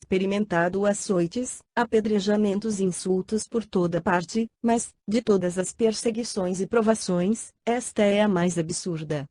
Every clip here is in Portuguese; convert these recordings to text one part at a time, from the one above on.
experimentado açoites, apedrejamentos e insultos por toda parte, mas, de todas as perseguições e provações, esta é a mais absurda.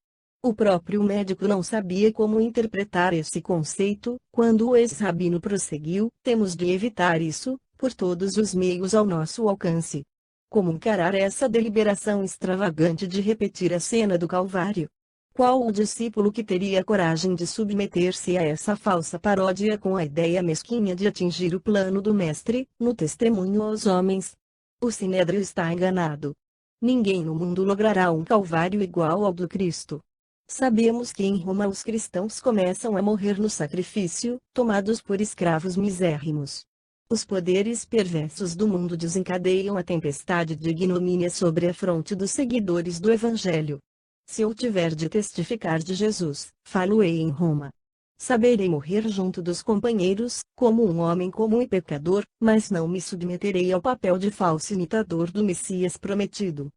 O próprio médico não sabia como interpretar esse conceito, quando o ex-rabino prosseguiu: temos de evitar isso, por todos os meios ao nosso alcance. Como encarar essa deliberação extravagante de repetir a cena do Calvário? Qual o discípulo que teria coragem de submeter-se a essa falsa paródia com a ideia mesquinha de atingir o plano do Mestre, no testemunho aos homens? O Sinédrio está enganado. Ninguém no mundo logrará um Calvário igual ao do Cristo. Sabemos que em Roma os cristãos começam a morrer no sacrifício, tomados por escravos misérrimos. Os poderes perversos do mundo desencadeiam a tempestade de ignomínia sobre a fronte dos seguidores do Evangelho. Se eu tiver de testificar de Jesus, falo-ei em Roma. Saberei morrer junto dos companheiros, como um homem comum e pecador, mas não me submeterei ao papel de falso imitador do Messias prometido.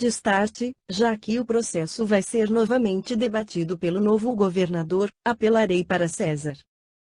Destarte, já que o processo vai ser novamente debatido pelo novo governador, apelarei para César.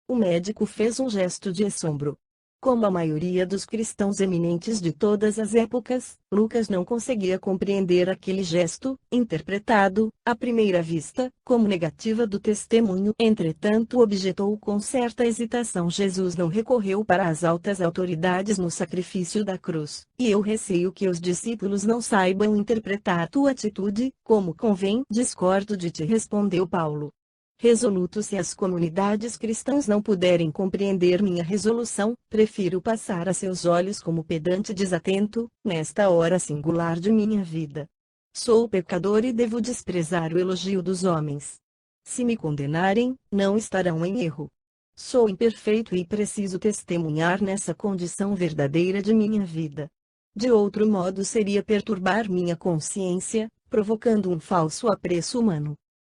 O médico fez um gesto de assombro. Como a maioria dos cristãos eminentes de todas as épocas, Lucas não conseguia compreender aquele gesto, interpretado, à primeira vista, como negativa do testemunho. Entretanto, objetou com certa hesitação: Jesus não recorreu para as altas autoridades no sacrifício da cruz, e eu receio que os discípulos não saibam interpretar tua atitude, como convém. Discordo de ti, respondeu Paulo. Resoluto: se as comunidades cristãs não puderem compreender minha resolução, prefiro passar a seus olhos como pedante desatento, nesta hora singular de minha vida. Sou pecador e devo desprezar o elogio dos homens. Se me condenarem, não estarão em erro. Sou imperfeito e preciso testemunhar nessa condição verdadeira de minha vida. De outro modo seria perturbar minha consciência, provocando um falso apreço humano.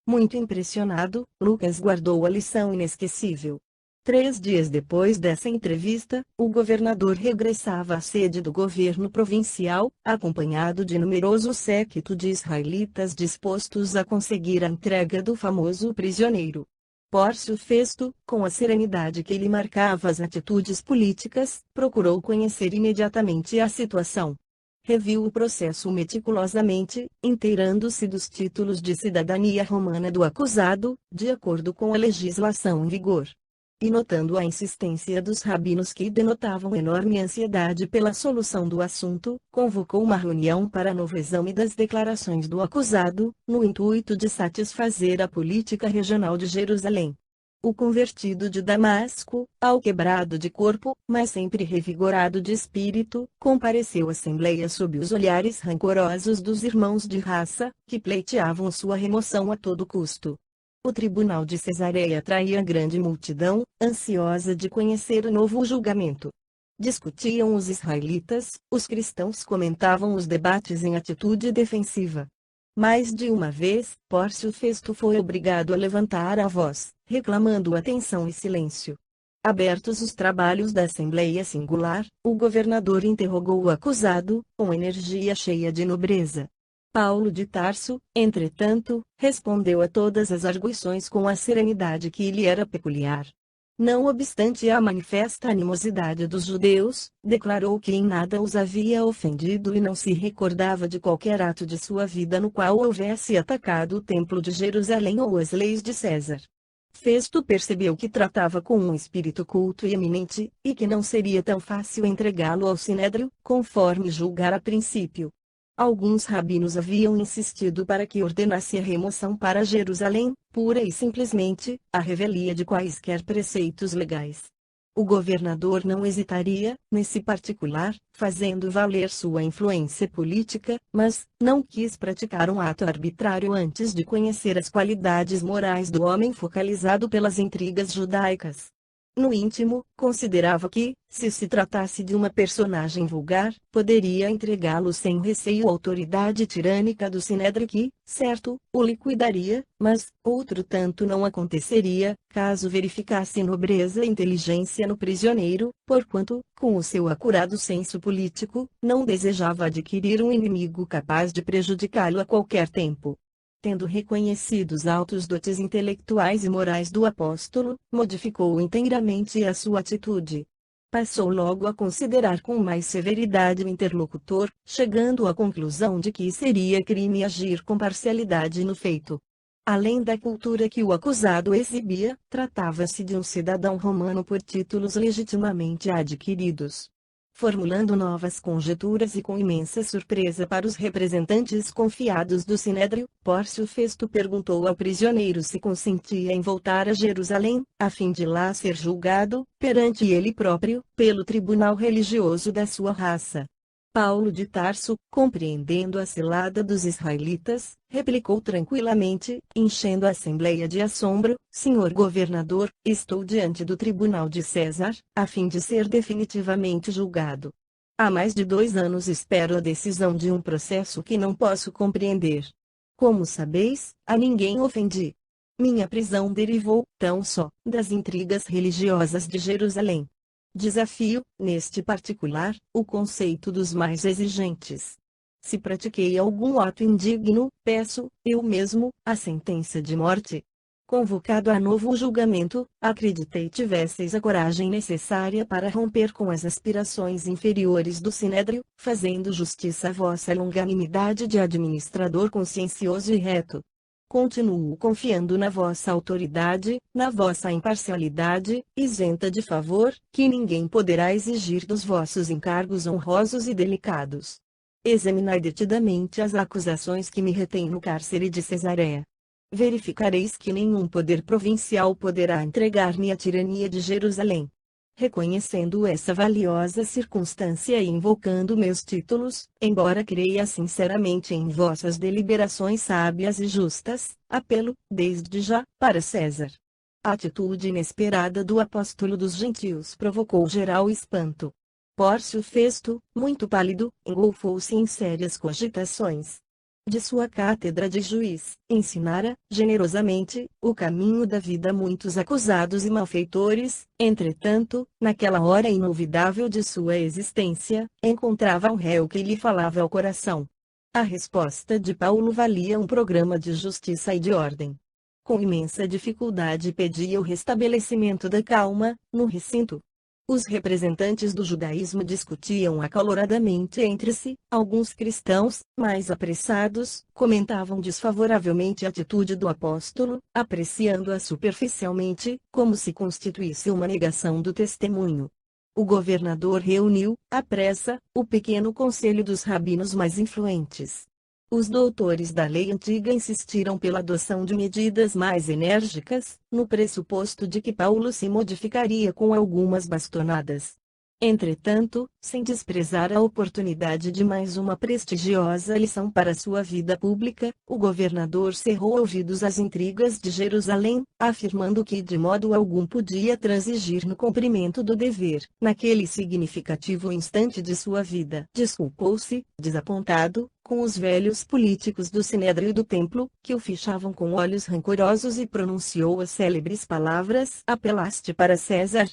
Muito impressionado, Lucas guardou a lição inesquecível. 3 dias depois dessa entrevista, o governador regressava à sede do governo provincial, acompanhado de numeroso séquito de israelitas dispostos a conseguir a entrega do famoso prisioneiro. Pórcio Festo, com a serenidade que lhe marcava as atitudes políticas, procurou conhecer imediatamente a situação. Reviu o processo meticulosamente, inteirando-se dos títulos de cidadania romana do acusado, de acordo com a legislação em vigor. E notando a insistência dos rabinos que denotavam enorme ansiedade pela solução do assunto, convocou uma reunião para novo exame das declarações do acusado, no intuito de satisfazer a política regional de Jerusalém. O convertido de Damasco, alquebrado de corpo, mas sempre revigorado de espírito, compareceu à assembleia sob os olhares rancorosos dos irmãos de raça, que pleiteavam sua remoção a todo custo. O tribunal de Cesareia atraía grande multidão, ansiosa de conhecer o novo julgamento. Discutiam os israelitas, os cristãos comentavam os debates em atitude defensiva. Mais de uma vez, Pórcio Festo foi obrigado a levantar a voz, reclamando atenção e silêncio. Abertos os trabalhos da Assembleia Singular, o governador interrogou o acusado, com energia cheia de nobreza. Paulo de Tarso, entretanto, respondeu a todas as arguições com a serenidade que lhe era peculiar. Não obstante a manifesta animosidade dos judeus, declarou que em nada os havia ofendido e não se recordava de qualquer ato de sua vida no qual houvesse atacado o templo de Jerusalém ou as leis de César. Festo percebeu que tratava com um espírito culto e eminente, e que não seria tão fácil entregá-lo ao sinédrio, conforme julgara a princípio. Alguns rabinos haviam insistido para que ordenasse a remoção para Jerusalém, pura e simplesmente, a revelia de quaisquer preceitos legais. O governador não hesitaria, nesse particular, fazendo valer sua influência política, mas não quis praticar um ato arbitrário antes de conhecer as qualidades morais do homem focalizado pelas intrigas judaicas. No íntimo, considerava que, se tratasse de uma personagem vulgar, poderia entregá-lo sem receio à autoridade tirânica do Sinédrio que, certo, o liquidaria, mas, outro tanto não aconteceria, caso verificasse nobreza e inteligência no prisioneiro, porquanto, com o seu acurado senso político, não desejava adquirir um inimigo capaz de prejudicá-lo a qualquer tempo. tendo reconhecido os altos dotes intelectuais e morais do apóstolo, modificou inteiramente a sua atitude. Passou logo a considerar com mais severidade o interlocutor, chegando à conclusão de que seria crime agir com parcialidade no feito. Além da cultura que o acusado exibia, tratava-se de um cidadão romano por títulos legitimamente adquiridos. Formulando novas conjecturas e com imensa surpresa para os representantes confiados do Sinédrio, Pórcio Festo perguntou ao prisioneiro se consentia em voltar a Jerusalém, a fim de lá ser julgado, perante ele próprio, pelo tribunal religioso da sua raça. Paulo de Tarso, compreendendo a cilada dos israelitas, replicou tranquilamente, enchendo a assembleia de assombro: Senhor governador, estou diante do tribunal de César, a fim de ser definitivamente julgado. Há mais de 2 anos espero a decisão de um processo que não posso compreender. Como sabeis, a ninguém ofendi. Minha prisão derivou, tão só, das intrigas religiosas de Jerusalém. Desafio, neste particular, o conceito dos mais exigentes. Se pratiquei algum ato indigno, peço, eu mesmo, a sentença de morte. Convocado a novo julgamento, acreditei tivesseis a coragem necessária para romper com as aspirações inferiores do Sinédrio, fazendo justiça à vossa longanimidade de administrador consciencioso e reto. Continuo confiando na vossa autoridade, na vossa imparcialidade, isenta de favor, que ninguém poderá exigir dos vossos encargos honrosos e delicados. Examinai detidamente as acusações que me retêm no cárcere de Cesareia. Verificareis que nenhum poder provincial poderá entregar-me à tirania de Jerusalém. Reconhecendo essa valiosa circunstância e invocando meus títulos, embora creia sinceramente em vossas deliberações sábias e justas, apelo, desde já, para César. A atitude inesperada do apóstolo dos gentios provocou geral espanto. Pórcio Festo, muito pálido, engolfou-se em sérias cogitações. De sua cátedra de juiz, ensinara, generosamente, o caminho da vida a muitos acusados e malfeitores. Entretanto, naquela hora inolvidável de sua existência, encontrava um réu que lhe falava ao coração. A resposta de Paulo valia um programa de justiça e de ordem. Com imensa dificuldade pedia o restabelecimento da calma, no recinto. Os representantes do judaísmo discutiam acaloradamente entre si. Alguns cristãos, mais apressados, comentavam desfavoravelmente a atitude do apóstolo, apreciando-a superficialmente, como se constituísse uma negação do testemunho. O governador reuniu, à pressa, o pequeno conselho dos rabinos mais influentes. Os doutores da lei antiga insistiram pela adoção de medidas mais enérgicas, no pressuposto de que Paulo se modificaria com algumas bastonadas. Entretanto, sem desprezar a oportunidade de mais uma prestigiosa lição para sua vida pública, o governador cerrou ouvidos às intrigas de Jerusalém, afirmando que de modo algum podia transigir no cumprimento do dever. Naquele significativo instante de sua vida, desculpou-se, desapontado, com os velhos políticos do Sinédrio e do Templo, que o fichavam com olhos rancorosos, e pronunciou as célebres palavras: apelaste para César,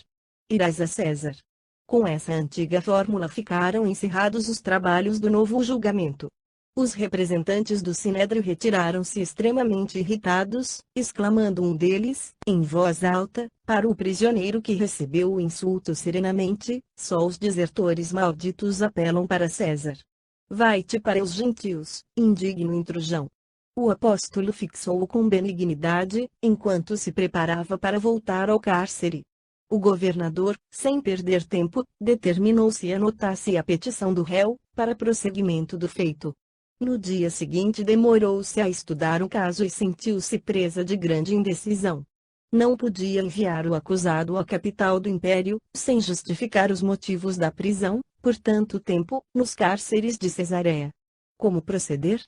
irás a César. Com essa antiga fórmula ficaram encerrados os trabalhos do novo julgamento. Os representantes do Sinédrio retiraram-se extremamente irritados, exclamando um deles, em voz alta, para o prisioneiro que recebeu o insulto serenamente: só os desertores malditos apelam para César. Vai-te para os gentios, indigno intrusão. O apóstolo fixou-o com benignidade, enquanto se preparava para voltar ao cárcere. O governador, sem perder tempo, determinou-se anotasse a petição do réu, para prosseguimento do feito. No dia seguinte demorou-se a estudar o caso e sentiu-se presa de grande indecisão. Não podia enviar o acusado à capital do império, sem justificar os motivos da prisão, por tanto tempo, nos cárceres de Cesareia. Como proceder?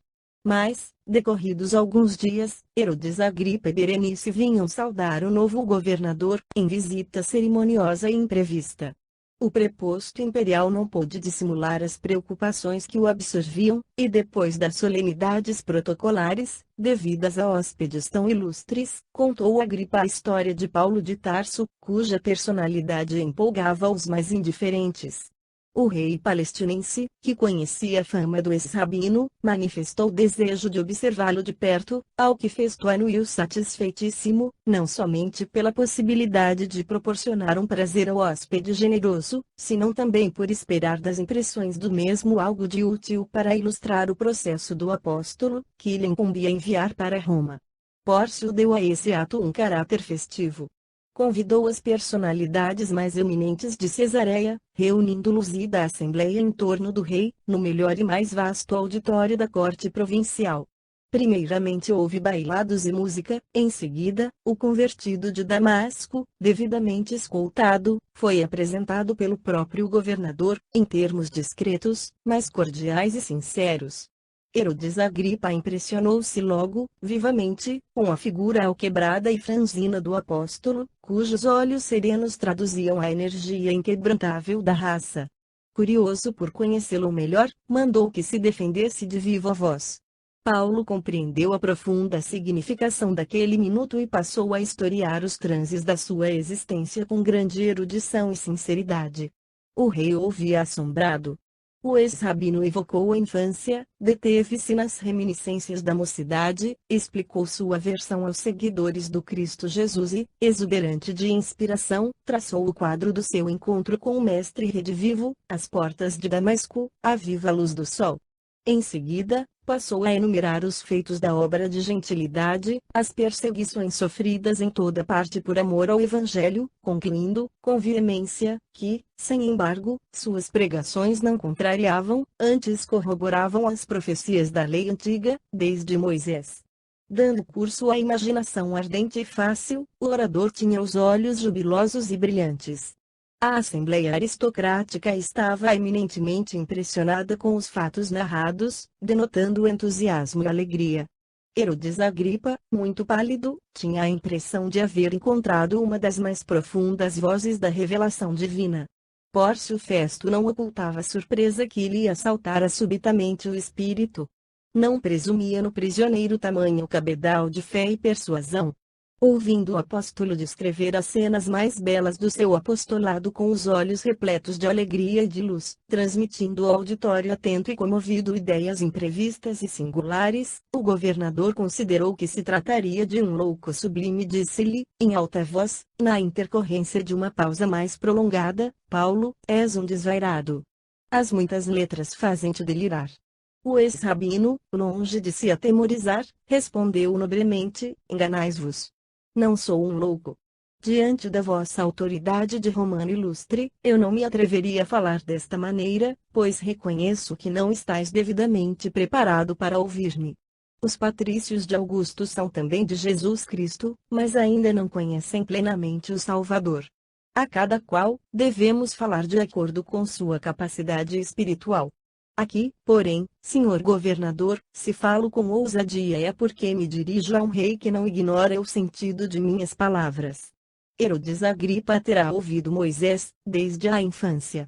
Mas, decorridos alguns dias, Herodes Agripa e Berenice vinham saudar o novo governador, em visita cerimoniosa e imprevista. O preposto imperial não pôde dissimular as preocupações que o absorviam, e depois das solenidades protocolares, devidas a hóspedes tão ilustres, contou Agripa a história de Paulo de Tarso, cuja personalidade empolgava os mais indiferentes. O rei palestinense, que conhecia a fama do ex-rabino, manifestou desejo de observá-lo de perto, ao que Festuânio satisfeitíssimo, não somente pela possibilidade de proporcionar um prazer ao hóspede generoso, senão também por esperar das impressões do mesmo algo de útil para ilustrar o processo do apóstolo, que lhe incumbia enviar para Roma. Pórcio deu a esse ato um caráter festivo. Convidou as personalidades mais eminentes de Cesareia, reunindo-los e da assembleia em torno do rei, no melhor e mais vasto auditório da corte provincial. Primeiramente houve bailados e música, em seguida, o convertido de Damasco, devidamente escoltado, foi apresentado pelo próprio governador, em termos discretos, mas cordiais e sinceros. Herodes Agripa impressionou-se logo, vivamente, com a figura alquebrada e franzina do apóstolo, cujos olhos serenos traduziam a energia inquebrantável da raça. Curioso por conhecê-lo melhor, mandou que se defendesse de viva voz. Paulo compreendeu a profunda significação daquele minuto e passou a historiar os transes da sua existência com grande erudição e sinceridade. O rei ouvia assombrado. O ex-rabino evocou a infância, deteve-se nas reminiscências da mocidade, explicou sua versão aos seguidores do Cristo Jesus e, exuberante de inspiração, traçou o quadro do seu encontro com o Mestre redivivo, às portas de Damasco, à viva luz do sol. Em seguida, passou a enumerar os feitos da obra de gentilidade, as perseguições sofridas em toda parte por amor ao Evangelho, concluindo, com veemência, que, sem embargo, suas pregações não contrariavam, antes corroboravam as profecias da lei antiga, desde Moisés. Dando curso à imaginação ardente e fácil, o orador tinha os olhos jubilosos e brilhantes. A Assembleia aristocrática estava eminentemente impressionada com os fatos narrados, denotando entusiasmo e alegria. Herodes Agripa, muito pálido, tinha a impressão de haver encontrado uma das mais profundas vozes da revelação divina. Pórcio Festo não ocultava a surpresa que lhe assaltara subitamente o espírito. Não presumia no prisioneiro tamanho cabedal de fé e persuasão. Ouvindo o apóstolo descrever as cenas mais belas do seu apostolado com os olhos repletos de alegria e de luz, transmitindo ao auditório atento e comovido ideias imprevistas e singulares, o governador considerou que se trataria de um louco sublime e disse-lhe, em alta voz, na intercorrência de uma pausa mais prolongada: Paulo, és um desvairado. As muitas letras fazem-te delirar. O ex-rabino, longe de se atemorizar, respondeu nobremente: enganais-vos. Não sou um louco. Diante da vossa autoridade de romano ilustre, eu não me atreveria a falar desta maneira, pois reconheço que não estáis devidamente preparado para ouvir-me. Os patrícios de Augusto são também de Jesus Cristo, mas ainda não conhecem plenamente o Salvador. A cada qual, devemos falar de acordo com sua capacidade espiritual. Aqui, porém, senhor governador, se falo com ousadia é porque me dirijo a um rei que não ignora o sentido de minhas palavras. Herodes Agripa terá ouvido Moisés, desde a infância.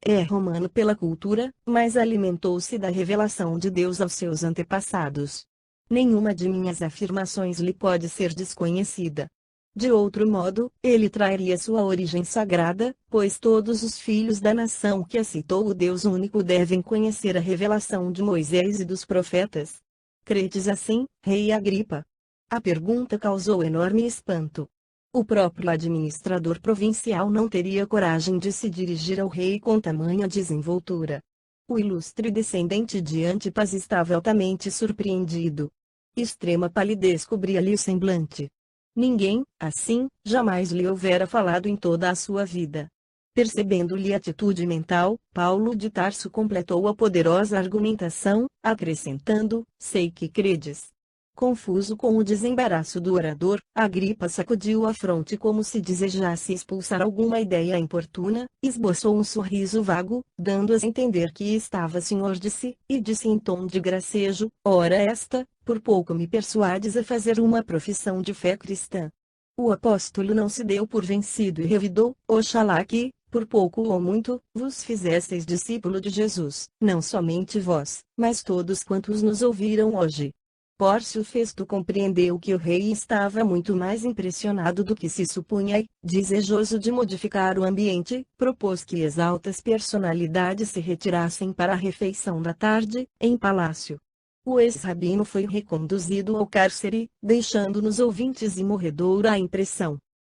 É romano pela cultura, mas alimentou-se da revelação de Deus aos seus antepassados. Nenhuma de minhas afirmações lhe pode ser desconhecida. De outro modo, ele trairia sua origem sagrada, pois todos os filhos da nação que aceitou o Deus único devem conhecer a revelação de Moisés e dos profetas. Credes assim, rei Agripa? A pergunta causou enorme espanto. O próprio administrador provincial não teria coragem de se dirigir ao rei com tamanha desenvoltura. O ilustre descendente de Antipas estava altamente surpreendido. Extrema palidez cobria-lhe o semblante. Ninguém, assim, jamais lhe houvera falado em toda a sua vida. Percebendo-lhe a atitude mental, Paulo de Tarso completou a poderosa argumentação, acrescentando: sei que credes. Confuso com o desembaraço do orador, Agripa sacudiu a fronte como se desejasse expulsar alguma ideia importuna, esboçou um sorriso vago, dando a entender que estava senhor de si, e disse em tom de gracejo: ora esta, por pouco me persuades a fazer uma profissão de fé cristã. O apóstolo não se deu por vencido e revidou: oxalá que, por pouco ou muito, vos fizesseis discípulo de Jesus, não somente vós, mas todos quantos nos ouviram hoje. Pórcio Festo compreendeu que o rei estava muito mais impressionado do que se supunha e, desejoso de modificar o ambiente, propôs que as altas personalidades se retirassem para a refeição da tarde, em palácio. O ex-rabino foi reconduzido ao cárcere, deixando nos ouvintes imorredoura a impressão.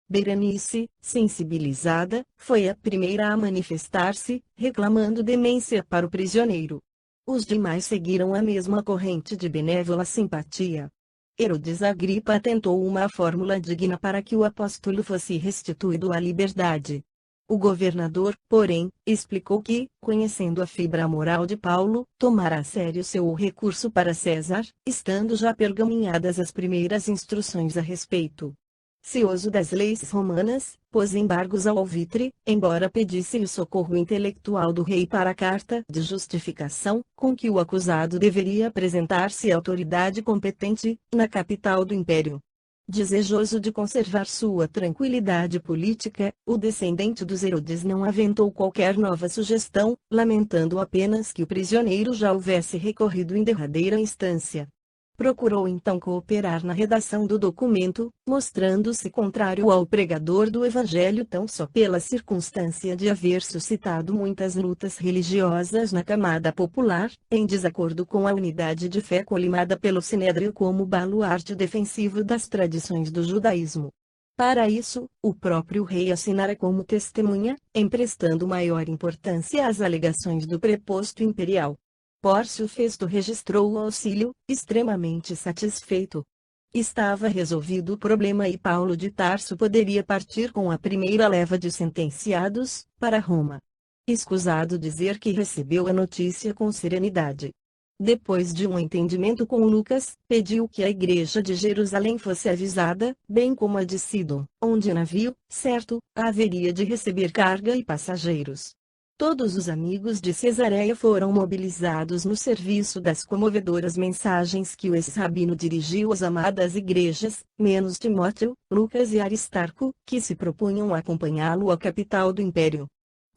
Berenice, sensibilizada, foi a primeira a manifestar-se, reclamando demência para o prisioneiro. Os demais seguiram a mesma corrente de benévola simpatia. Herodes Agripa tentou uma fórmula digna para que o apóstolo fosse restituído à liberdade. O governador, porém, explicou que, conhecendo a fibra moral de Paulo, tomara a sério seu recurso para César, estando já pergaminhadas as primeiras instruções a respeito. Cioso das leis romanas, pôs embargos ao alvitre, embora pedisse o socorro intelectual do rei para a carta de justificação, com que o acusado deveria apresentar-se à autoridade competente, na capital do império. Desejoso de conservar sua tranquilidade política, o descendente dos Herodes não aventou qualquer nova sugestão, lamentando apenas que o prisioneiro já houvesse recorrido em derradeira instância. Procurou então cooperar na redação do documento, mostrando-se contrário ao pregador do Evangelho tão só pela circunstância de haver suscitado muitas lutas religiosas na camada popular, em desacordo com a unidade de fé colimada pelo Sinédrio como baluarte defensivo das tradições do judaísmo. Para isso, o próprio rei assinara como testemunha, emprestando maior importância às alegações do preposto imperial. Pórcio Festo registrou o auxílio, extremamente satisfeito. Estava resolvido o problema e Paulo de Tarso poderia partir com a primeira leva de sentenciados, para Roma. Escusado dizer que recebeu a notícia com serenidade. Depois de um entendimento com Lucas, pediu que a igreja de Jerusalém fosse avisada, bem como a de Sidom, onde o navio, certo, haveria de receber carga e passageiros. Todos os amigos de Cesareia foram mobilizados no serviço das comovedoras mensagens que o ex-rabino dirigiu às amadas igrejas, menos Timóteo, Lucas e Aristarco, que se propunham acompanhá-lo à capital do império.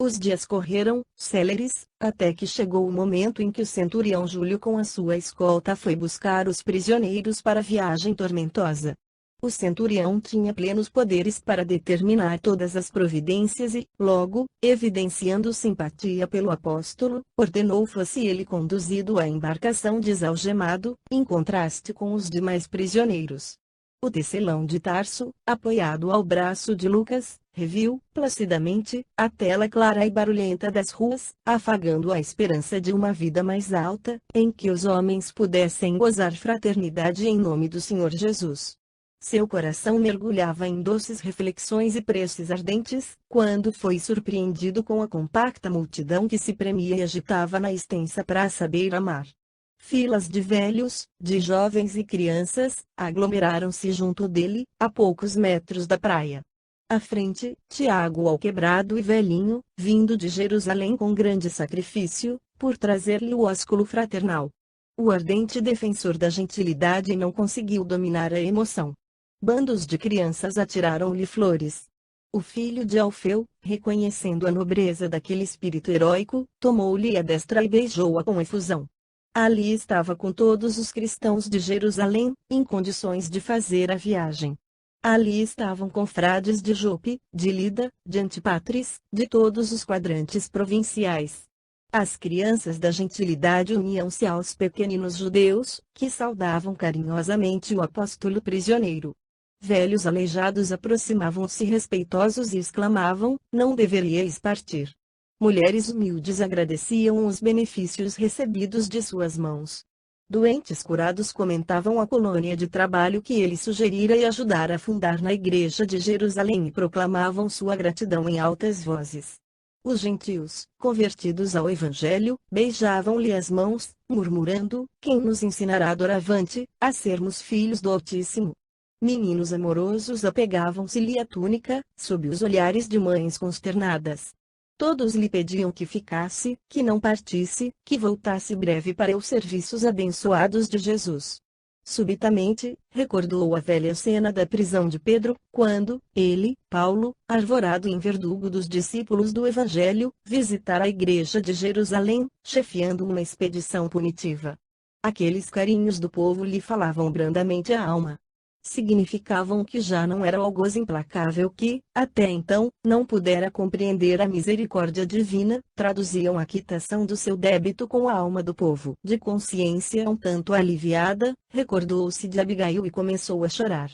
Os dias correram, céleres, até que chegou o momento em que o centurião Júlio com a sua escolta foi buscar os prisioneiros para a viagem tormentosa. O centurião tinha plenos poderes para determinar todas as providências e, logo, evidenciando simpatia pelo apóstolo, ordenou fosse ele conduzido à embarcação desalgemado, em contraste com os demais prisioneiros. O tecelão de Tarso, apoiado ao braço de Lucas, reviu, placidamente, a tela clara e barulhenta das ruas, afagando a esperança de uma vida mais alta, em que os homens pudessem gozar fraternidade em nome do Senhor Jesus. Seu coração mergulhava em doces reflexões e preces ardentes, quando foi surpreendido com a compacta multidão que se premia e agitava na extensa praça beira-mar. Filas de velhos, de jovens e crianças, aglomeraram-se junto dele, a poucos metros da praia. À frente, Tiago Alquebrado e velhinho, vindo de Jerusalém com grande sacrifício, por trazer-lhe o ósculo fraternal. O ardente defensor da gentilidade não conseguiu dominar a emoção. Bandos de crianças atiraram-lhe flores. O filho de Alfeu, reconhecendo a nobreza daquele espírito heróico, tomou-lhe a destra e beijou-a com efusão. Ali estava com todos os cristãos de Jerusalém, em condições de fazer a viagem. Ali estavam confrades de Jope, de Lida, de Antipatris, de todos os quadrantes provinciais. As crianças da gentilidade uniam-se aos pequeninos judeus, que saudavam carinhosamente o apóstolo prisioneiro. Velhos aleijados aproximavam-se respeitosos e exclamavam: "Não deveríeis partir." Mulheres humildes agradeciam os benefícios recebidos de suas mãos. Doentes curados comentavam a colônia de trabalho que ele sugerira e ajudara a fundar na igreja de Jerusalém e proclamavam sua gratidão em altas vozes. Os gentios, convertidos ao Evangelho, beijavam-lhe as mãos, murmurando: "Quem nos ensinará doravante, a sermos filhos do Altíssimo?" Meninos amorosos apegavam-se-lhe à túnica, sob os olhares de mães consternadas. Todos lhe pediam que ficasse, que não partisse, que voltasse breve para os serviços abençoados de Jesus. Subitamente, recordou a velha cena da prisão de Pedro, quando, ele, Paulo, arvorado em verdugo dos discípulos do Evangelho, visitara a igreja de Jerusalém, chefiando uma expedição punitiva. Aqueles carinhos do povo lhe falavam brandamente à alma. Significavam que já não era o algoz implacável que, até então, não pudera compreender a misericórdia divina, traduziam a quitação do seu débito com a alma do povo. De consciência um tanto aliviada, recordou-se de Abigail e começou a chorar.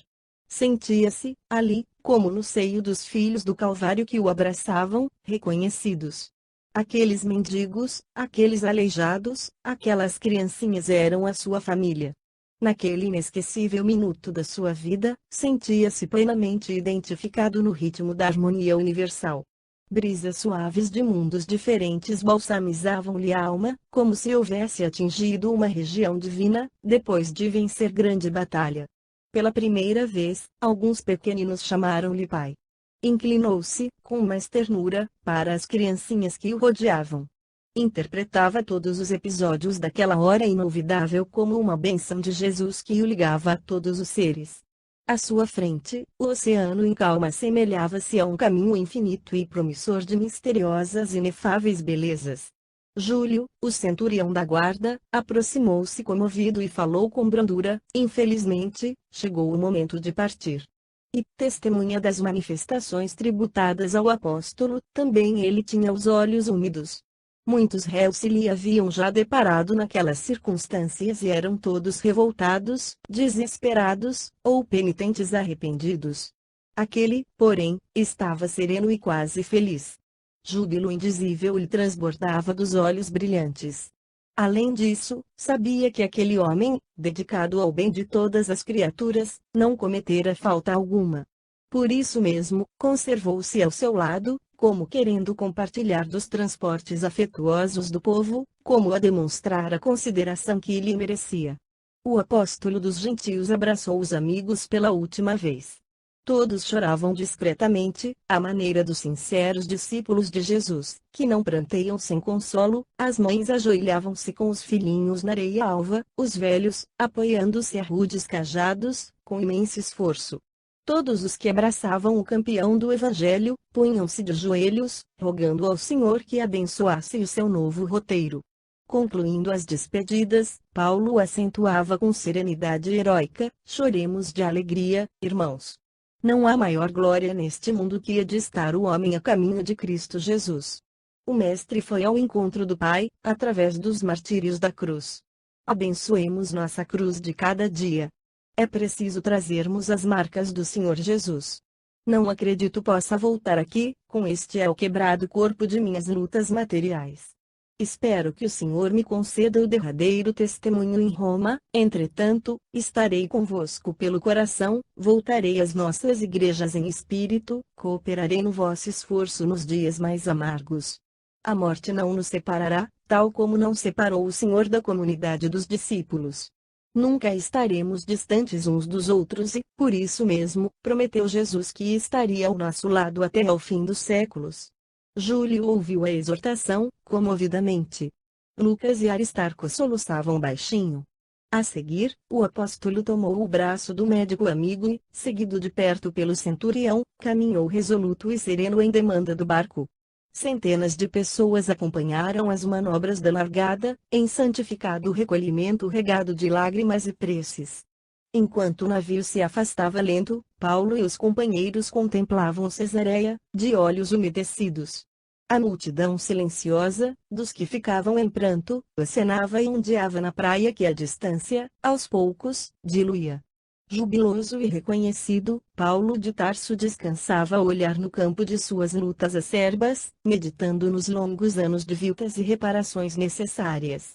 Sentia-se, ali, como no seio dos filhos do Calvário que o abraçavam, reconhecidos. Aqueles mendigos, aqueles aleijados, aquelas criancinhas eram a sua família. Naquele inesquecível minuto da sua vida, sentia-se plenamente identificado no ritmo da harmonia universal. Brisas suaves de mundos diferentes balsamizavam-lhe a alma, como se houvesse atingido uma região divina, depois de vencer grande batalha. Pela primeira vez, alguns pequeninos chamaram-lhe pai. Inclinou-se, com mais ternura, para as criancinhas que o rodeavam. Interpretava todos os episódios daquela hora inolvidável como uma bênção de Jesus que o ligava a todos os seres. À sua frente, o oceano em calma assemelhava-se a um caminho infinito e promissor de misteriosas e inefáveis belezas. Júlio, o centurião da guarda, aproximou-se comovido e falou com brandura: infelizmente, chegou o momento de partir. E, testemunha das manifestações tributadas ao apóstolo, também ele tinha os olhos úmidos. Muitos réus se lhe haviam já deparado naquelas circunstâncias e eram todos revoltados, desesperados, ou penitentes arrependidos. Aquele, porém, estava sereno e quase feliz. Júbilo indizível lhe transbordava dos olhos brilhantes. Além disso, sabia que aquele homem, dedicado ao bem de todas as criaturas, não cometera falta alguma. Por isso mesmo, conservou-se ao seu lado, como querendo compartilhar dos transportes afetuosos do povo, como a demonstrar a consideração que lhe merecia. O apóstolo dos gentios abraçou os amigos pela última vez. Todos choravam discretamente, à maneira dos sinceros discípulos de Jesus, que não pranteiam sem consolo. As mães ajoelhavam-se com os filhinhos na areia alva, os velhos, apoiando-se a rudes cajados, com imenso esforço. Todos os que abraçavam o campeão do Evangelho, punham-se de joelhos, rogando ao Senhor que abençoasse o seu novo roteiro. Concluindo as despedidas, Paulo acentuava com serenidade heróica: choremos de alegria, irmãos. Não há maior glória neste mundo que a de estar o homem a caminho de Cristo Jesus. O Mestre foi ao encontro do Pai, através dos martírios da cruz. Abençoemos nossa cruz de cada dia. É preciso trazermos as marcas do Senhor Jesus. Não acredito possa voltar aqui, com este alquebrado corpo de minhas lutas materiais. Espero que o Senhor me conceda o derradeiro testemunho em Roma. Entretanto, estarei convosco pelo coração, voltarei às nossas igrejas em espírito, cooperarei no vosso esforço nos dias mais amargos. A morte não nos separará, tal como não separou o Senhor da comunidade dos discípulos. Nunca estaremos distantes uns dos outros e, por isso mesmo, prometeu Jesus que estaria ao nosso lado até ao fim dos séculos. Júlio ouviu a exortação, comovidamente. Lucas e Aristarco soluçavam baixinho. A seguir, o apóstolo tomou o braço do médico amigo e, seguido de perto pelo centurião, caminhou resoluto e sereno em demanda do barco. Centenas de pessoas acompanharam as manobras da largada, em santificado recolhimento regado de lágrimas e preces. Enquanto o navio se afastava lento, Paulo e os companheiros contemplavam Cesareia, de olhos umedecidos. A multidão silenciosa, dos que ficavam em pranto, acenava e ondeava na praia que a distância, aos poucos, diluía. Jubiloso e reconhecido, Paulo de Tarso descansava a olhar no campo de suas lutas acerbas, meditando nos longos anos de lutas e reparações necessárias.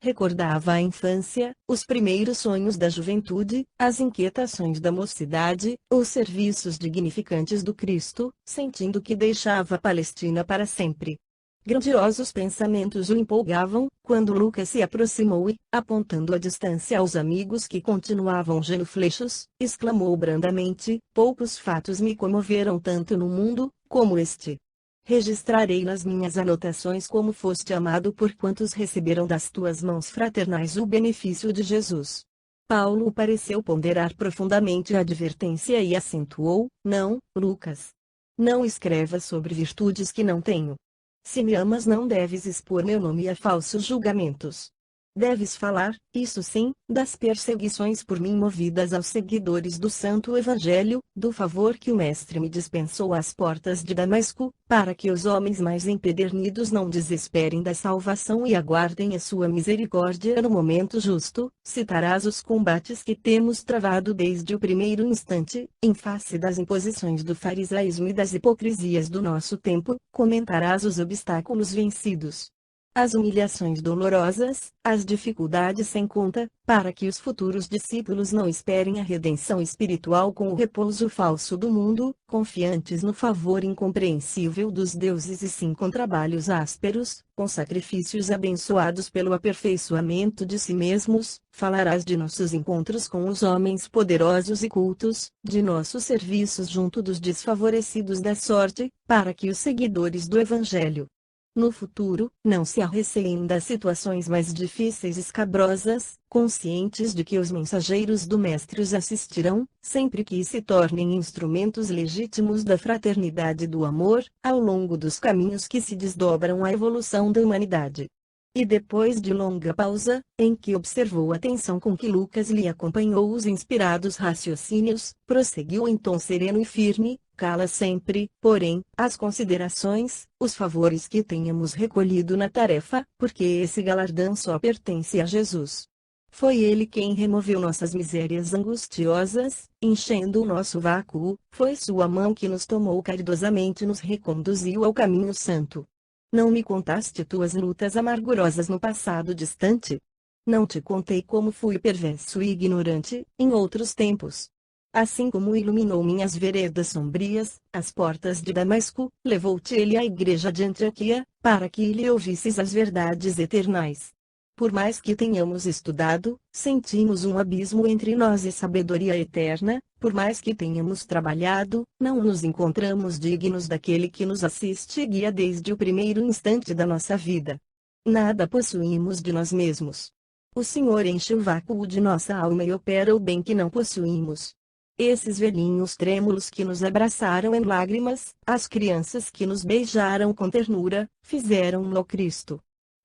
Recordava a infância, os primeiros sonhos da juventude, as inquietações da mocidade, os serviços dignificantes do Cristo, sentindo que deixava a Palestina para sempre. Grandiosos pensamentos o empolgavam, quando Lucas se aproximou e, apontando à distância aos amigos que continuavam genuflexos, exclamou brandamente: poucos fatos me comoveram tanto no mundo, como este. Registrarei nas minhas anotações como foste amado por quantos receberam das tuas mãos fraternais o benefício de Jesus. Paulo pareceu ponderar profundamente a advertência e acentuou: não, Lucas. Não escrevas sobre virtudes que não tenho. Se me amas não deves expor meu nome a falsos julgamentos. Deves falar, isso sim, das perseguições por mim movidas aos seguidores do Santo Evangelho, do favor que o Mestre me dispensou às portas de Damasco, para que os homens mais empedernidos não desesperem da salvação e aguardem a sua misericórdia no momento justo. Citarás os combates que temos travado desde o primeiro instante, em face das imposições do farisaísmo e das hipocrisias do nosso tempo, comentarás os obstáculos vencidos, as humilhações dolorosas, as dificuldades sem conta, para que os futuros discípulos não esperem a redenção espiritual com o repouso falso do mundo, confiantes no favor incompreensível dos deuses e sim com trabalhos ásperos, com sacrifícios abençoados pelo aperfeiçoamento de si mesmos. Falarás de nossos encontros com os homens poderosos e cultos, de nossos serviços junto dos desfavorecidos da sorte, para que os seguidores do Evangelho no futuro, não se arreceiem das situações mais difíceis e escabrosas, conscientes de que os mensageiros do Mestre os assistirão, sempre que se tornem instrumentos legítimos da fraternidade e do amor, ao longo dos caminhos que se desdobram à evolução da humanidade. E depois de longa pausa, em que observou a atenção com que Lucas lhe acompanhou os inspirados raciocínios, prosseguiu em tom sereno e firme: cala sempre, porém, as considerações, os favores que tenhamos recolhido na tarefa, porque esse galardão só pertence a Jesus. Foi Ele quem removeu nossas misérias angustiosas, enchendo o nosso vácuo, foi sua mão que nos tomou caridosamente e nos reconduziu ao caminho santo. Não me contaste tuas lutas amargurosas no passado distante? Não te contei como fui perverso e ignorante, em outros tempos. Assim como iluminou minhas veredas sombrias, as portas de Damasco, levou-te ele à igreja de Antioquia, para que lhe ouvisses as verdades eternais. Por mais que tenhamos estudado, sentimos um abismo entre nós e sabedoria eterna. Por mais que tenhamos trabalhado, não nos encontramos dignos daquele que nos assiste e guia desde o primeiro instante da nossa vida. Nada possuímos de nós mesmos. O Senhor enche o vácuo de nossa alma e opera o bem que não possuímos. Esses velhinhos trêmulos que nos abraçaram em lágrimas, as crianças que nos beijaram com ternura, fizeram-no Cristo.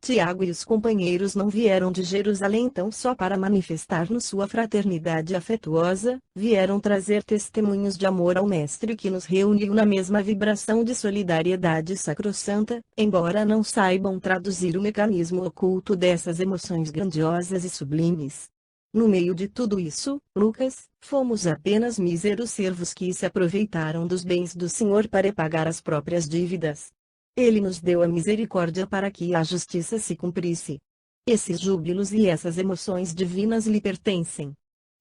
Tiago e os companheiros não vieram de Jerusalém tão só para manifestar-nos sua fraternidade afetuosa, vieram trazer testemunhos de amor ao Mestre que nos reuniu na mesma vibração de solidariedade sacrossanta, embora não saibam traduzir o mecanismo oculto dessas emoções grandiosas e sublimes. No meio de tudo isso, Lucas, fomos apenas míseros servos que se aproveitaram dos bens do Senhor para pagar as próprias dívidas. Ele nos deu a misericórdia para que a justiça se cumprisse. Esses júbilos e essas emoções divinas lhe pertencem.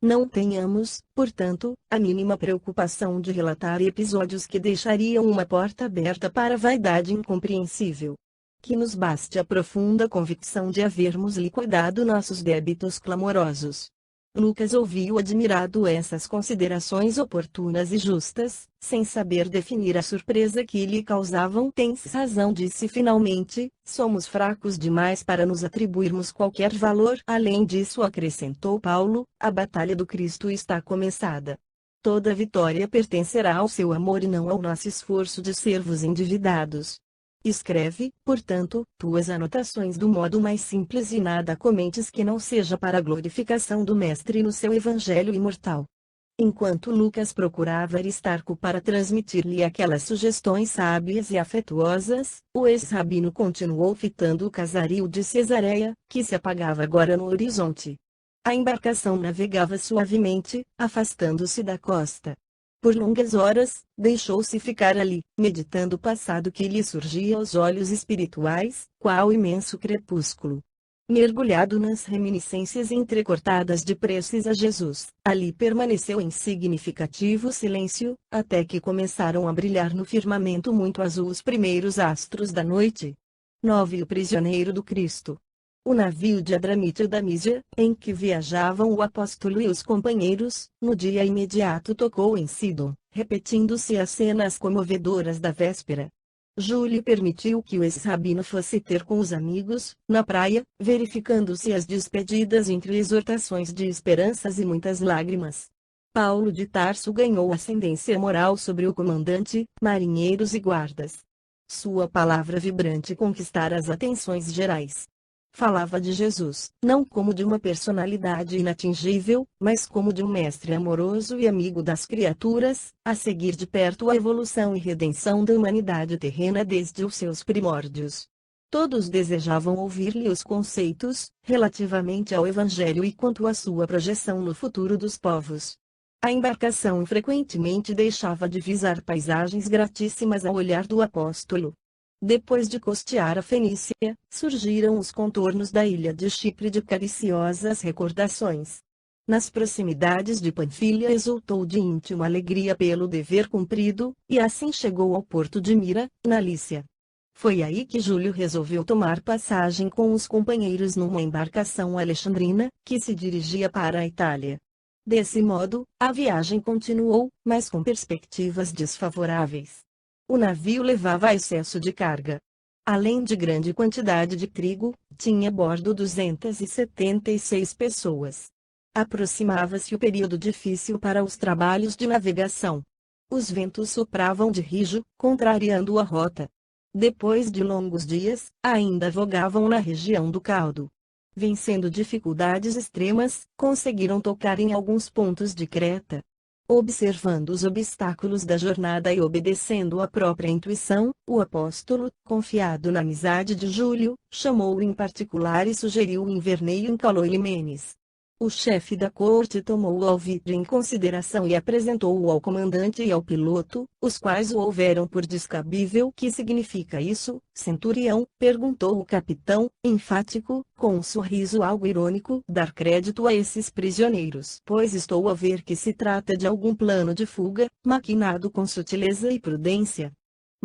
Não tenhamos, portanto, a mínima preocupação de relatar episódios que deixariam uma porta aberta para a vaidade incompreensível. Que nos baste a profunda convicção de havermos liquidado nossos débitos clamorosos. Lucas ouviu admirado essas considerações oportunas e justas, sem saber definir a surpresa que lhe causavam. Tens razão, disse finalmente, somos fracos demais para nos atribuirmos qualquer valor. Além disso, acrescentou Paulo, a batalha do Cristo está começada. Toda vitória pertencerá ao seu amor e não ao nosso esforço de servos endividados. Escreve, portanto, tuas anotações do modo mais simples e nada comentes que não seja para a glorificação do Mestre no seu Evangelho imortal. Enquanto Lucas procurava Aristarco para transmitir-lhe aquelas sugestões sábias e afetuosas, o ex-rabino continuou fitando o casario de Cesareia, que se apagava agora no horizonte. A embarcação navegava suavemente, afastando-se da costa. Por longas horas, deixou-se ficar ali, meditando o passado que lhe surgia aos olhos espirituais, qual imenso crepúsculo. Mergulhado nas reminiscências entrecortadas de preces a Jesus, ali permaneceu em significativo silêncio, até que começaram a brilhar no firmamento muito azul os primeiros astros da noite. 9. O prisioneiro do Cristo. O navio de Adramítio da Mísia, em que viajavam o apóstolo e os companheiros, no dia imediato tocou em Sidon, repetindo-se as cenas comovedoras da véspera. Júlio permitiu que o ex-rabino fosse ter com os amigos, na praia, verificando-se as despedidas entre exortações de esperanças e muitas lágrimas. Paulo de Tarso ganhou ascendência moral sobre o comandante, marinheiros e guardas. Sua palavra vibrante conquistara as atenções gerais. falava de Jesus, não como de uma personalidade inatingível, mas como de um mestre amoroso e amigo das criaturas, a seguir de perto a evolução e redenção da humanidade terrena desde os seus primórdios. Todos desejavam ouvir-lhe os conceitos, relativamente ao Evangelho e quanto à sua projeção no futuro dos povos. A embarcação frequentemente deixava de visar paisagens gratíssimas ao olhar do apóstolo. Depois de costear a Fenícia, surgiram os contornos da ilha de Chipre de cariciosas recordações. Nas proximidades de Panfilha exultou de íntima alegria pelo dever cumprido, e assim chegou ao porto de Mira, na Lícia. Foi aí que Júlio resolveu tomar passagem com os companheiros numa embarcação alexandrina, que se dirigia para a Itália. Desse modo, a viagem continuou, mas com perspectivas desfavoráveis. O navio levava excesso de carga. Além de grande quantidade de trigo, tinha a bordo 276 pessoas. Aproximava-se o período difícil para os trabalhos de navegação. Os ventos sopravam de rijo, contrariando a rota. Depois de longos dias, ainda vogavam na região do Caldo. Vencendo dificuldades extremas, conseguiram tocar em alguns pontos de Creta. Observando os obstáculos da jornada e obedecendo à própria intuição, o apóstolo, confiado na amizade de Júlio, chamou-o em particular e sugeriu o inverneio em Caloimenes. O chefe da corte tomou o alvitre em consideração e apresentou-o ao comandante e ao piloto, os quais o houveram por descabível. Que significa isso, centurião? Perguntou o capitão, enfático, com um sorriso algo irônico. Dar crédito a esses prisioneiros, pois estou a ver que se trata de algum plano de fuga, maquinado com sutileza e prudência.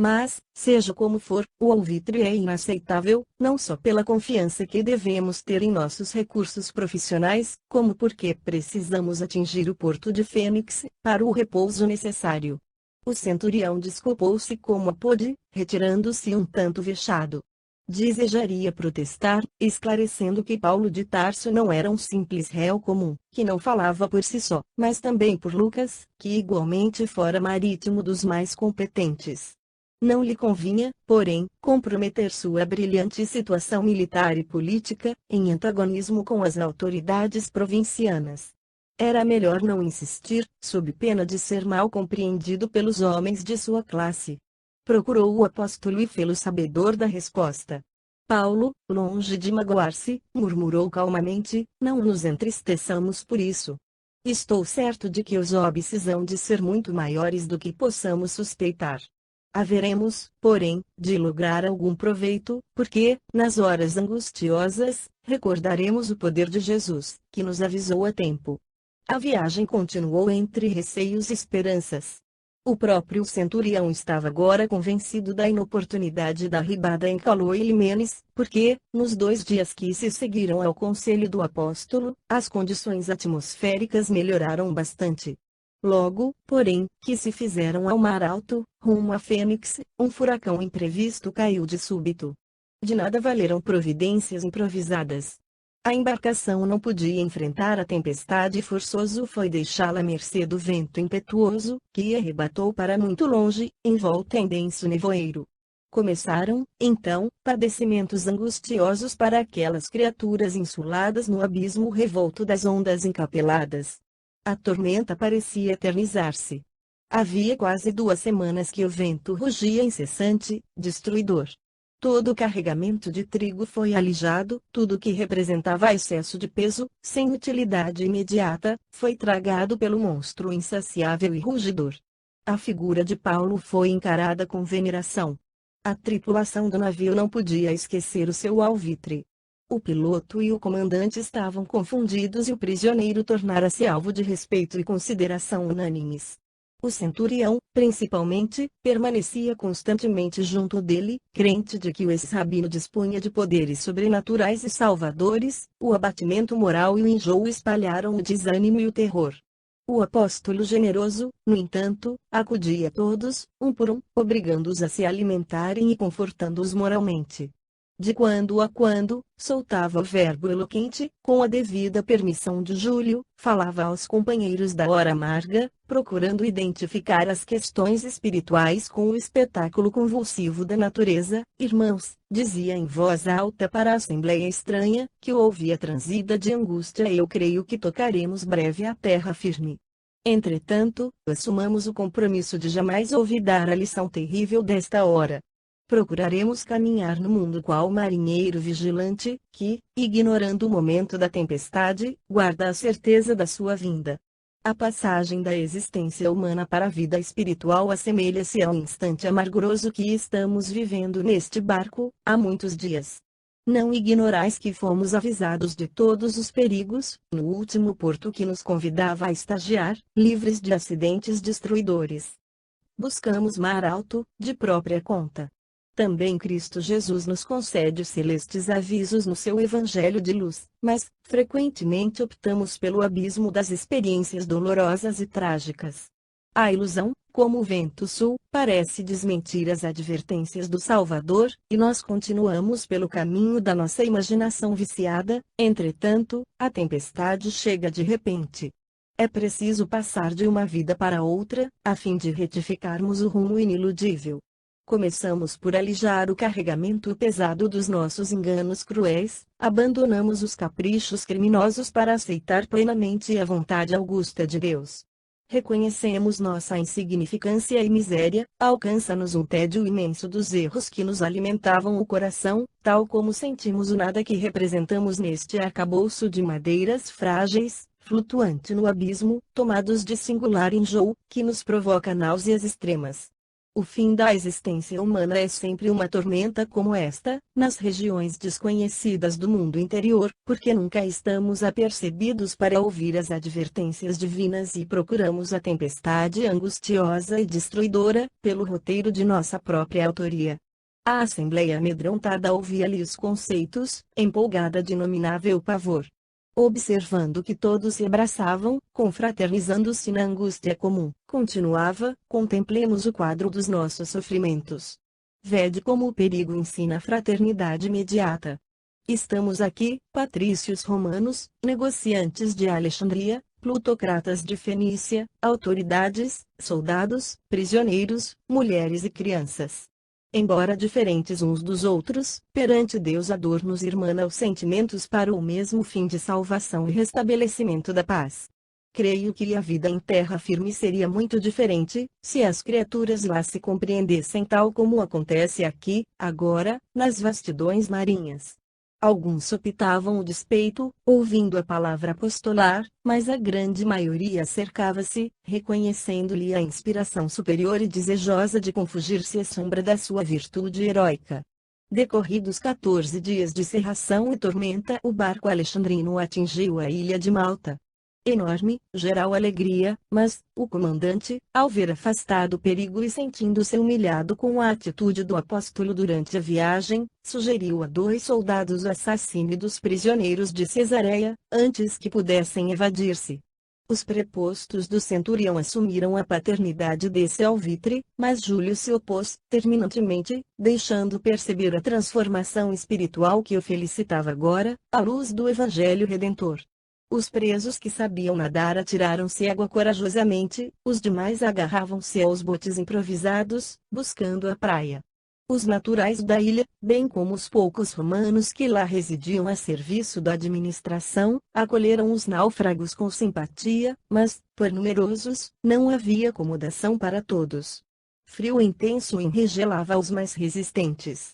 Mas, seja como for, o alvitre é inaceitável, não só pela confiança que devemos ter em nossos recursos profissionais, como porque precisamos atingir o porto de Fênix, para o repouso necessário. O centurião desculpou-se como pôde, retirando-se um tanto vexado. Desejaria protestar, esclarecendo que Paulo de Tarso não era um simples réu comum, que não falava por si só, mas também por Lucas, que igualmente fora marítimo dos mais competentes. Não lhe convinha, porém, comprometer sua brilhante situação militar e política, em antagonismo com as autoridades provincianas. Era melhor não insistir, sob pena de ser mal compreendido pelos homens de sua classe. Procurou o apóstolo e fê-lo sabedor da resposta. Paulo, longe de magoar-se, murmurou calmamente: não nos entristeçamos por isso. Estou certo de que os óbices hão de ser muito maiores do que possamos suspeitar. Haveremos, porém, de lograr algum proveito, porque, nas horas angustiosas, recordaremos o poder de Jesus, que nos avisou a tempo. A viagem continuou entre receios e esperanças. O próprio centurião estava agora convencido da inoportunidade da arribada em Caloimenes, porque, nos 2 dias que se seguiram ao conselho do apóstolo, as condições atmosféricas melhoraram bastante. Logo, porém, que se fizeram ao mar alto, rumo a Fênix, um furacão imprevisto caiu de súbito. De nada valeram providências improvisadas. A embarcação não podia enfrentar a tempestade e forçoso foi deixá-la à mercê do vento impetuoso, que arrebatou para muito longe, envolta em denso nevoeiro. Começaram, então, padecimentos angustiosos para aquelas criaturas insuladas no abismo revolto das ondas encapeladas. A tormenta parecia eternizar-se. Havia quase 2 semanas que o vento rugia incessante, destruidor. Todo o carregamento de trigo foi alijado, tudo que representava excesso de peso, sem utilidade imediata, foi tragado pelo monstro insaciável e rugidor. A figura de Paulo foi encarada com veneração. A tripulação do navio não podia esquecer o seu alvitre. O piloto e o comandante estavam confundidos e o prisioneiro tornara-se alvo de respeito e consideração unânimes. O centurião, principalmente, permanecia constantemente junto dele, crente de que o ex-rabino dispunha de poderes sobrenaturais e salvadores. O abatimento moral e o enjoo espalharam o desânimo e o terror. O apóstolo generoso, no entanto, acudia a todos, um por um, obrigando-os a se alimentarem e confortando-os moralmente. De quando a quando, soltava o verbo eloquente, com a devida permissão de Júlio, falava aos companheiros da hora amarga, procurando identificar as questões espirituais com o espetáculo convulsivo da natureza. Irmãos, dizia em voz alta para a assembleia estranha, que o ouvia transida de angústia, eu creio que tocaremos breve a terra firme. Entretanto, assumamos o compromisso de jamais olvidar a lição terrível desta hora. Procuraremos caminhar no mundo qual marinheiro vigilante, que, ignorando o momento da tempestade, guarda a certeza da sua vinda. A passagem da existência humana para a vida espiritual assemelha-se ao instante amarguroso que estamos vivendo neste barco, há muitos dias. Não ignorais que fomos avisados de todos os perigos, no último porto que nos convidava a estagiar, livres de acidentes destruidores. Buscamos mar alto, de própria conta. Também Cristo Jesus nos concede celestes avisos no seu Evangelho de luz, mas, frequentemente optamos pelo abismo das experiências dolorosas e trágicas. A ilusão, como o vento sul, parece desmentir as advertências do Salvador, e nós continuamos pelo caminho da nossa imaginação viciada. Entretanto, a tempestade chega de repente. É preciso passar de uma vida para outra, a fim de retificarmos o rumo iniludível. Começamos por alijar o carregamento pesado dos nossos enganos cruéis, abandonamos os caprichos criminosos para aceitar plenamente a vontade augusta de Deus. Reconhecemos nossa insignificância e miséria, alcança-nos um tédio imenso dos erros que nos alimentavam o coração, tal como sentimos o nada que representamos neste arcabouço de madeiras frágeis, flutuante no abismo, tomados de singular enjoo, que nos provoca náuseas extremas. O fim da existência humana é sempre uma tormenta como esta, nas regiões desconhecidas do mundo interior, porque nunca estamos apercebidos para ouvir as advertências divinas e procuramos a tempestade angustiosa e destruidora, pelo roteiro de nossa própria autoria. A assembleia amedrontada ouvia-lhe os conceitos, empolgada de inominável pavor. Observando que todos se abraçavam, confraternizando-se na angústia comum, continuava: contemplemos o quadro dos nossos sofrimentos. Vede como o perigo ensina a fraternidade imediata. Estamos aqui, patrícios romanos, negociantes de Alexandria, plutocratas de Fenícia, autoridades, soldados, prisioneiros, mulheres e crianças. Embora diferentes uns dos outros, perante Deus a dor nos irmana os sentimentos para o mesmo fim de salvação e restabelecimento da paz. Creio que a vida em terra firme seria muito diferente, se as criaturas lá se compreendessem tal como acontece aqui, agora, nas vastidões marinhas. Alguns sopitavam o despeito, ouvindo a palavra apostolar, mas a grande maioria cercava-se, reconhecendo-lhe a inspiração superior e desejosa de confugir-se à sombra da sua virtude heróica. Decorridos 14 dias de cerração e tormenta, o barco alexandrino atingiu a ilha de Malta. Enorme, geral alegria, mas, o comandante, ao ver afastado o perigo e sentindo-se humilhado com a atitude do apóstolo durante a viagem, sugeriu a 2 soldados o assassínio dos prisioneiros de Cesareia, antes que pudessem evadir-se. Os prepostos do centurião assumiram a paternidade desse alvitre, mas Júlio se opôs, terminantemente, deixando perceber a transformação espiritual que o felicitava agora, à luz do Evangelho Redentor. Os presos que sabiam nadar atiraram-se à água corajosamente, os demais agarravam-se aos botes improvisados, buscando a praia. Os naturais da ilha, bem como os poucos romanos que lá residiam a serviço da administração, acolheram os náufragos com simpatia, mas, por numerosos, não havia acomodação para todos. Frio intenso enregelava os mais resistentes.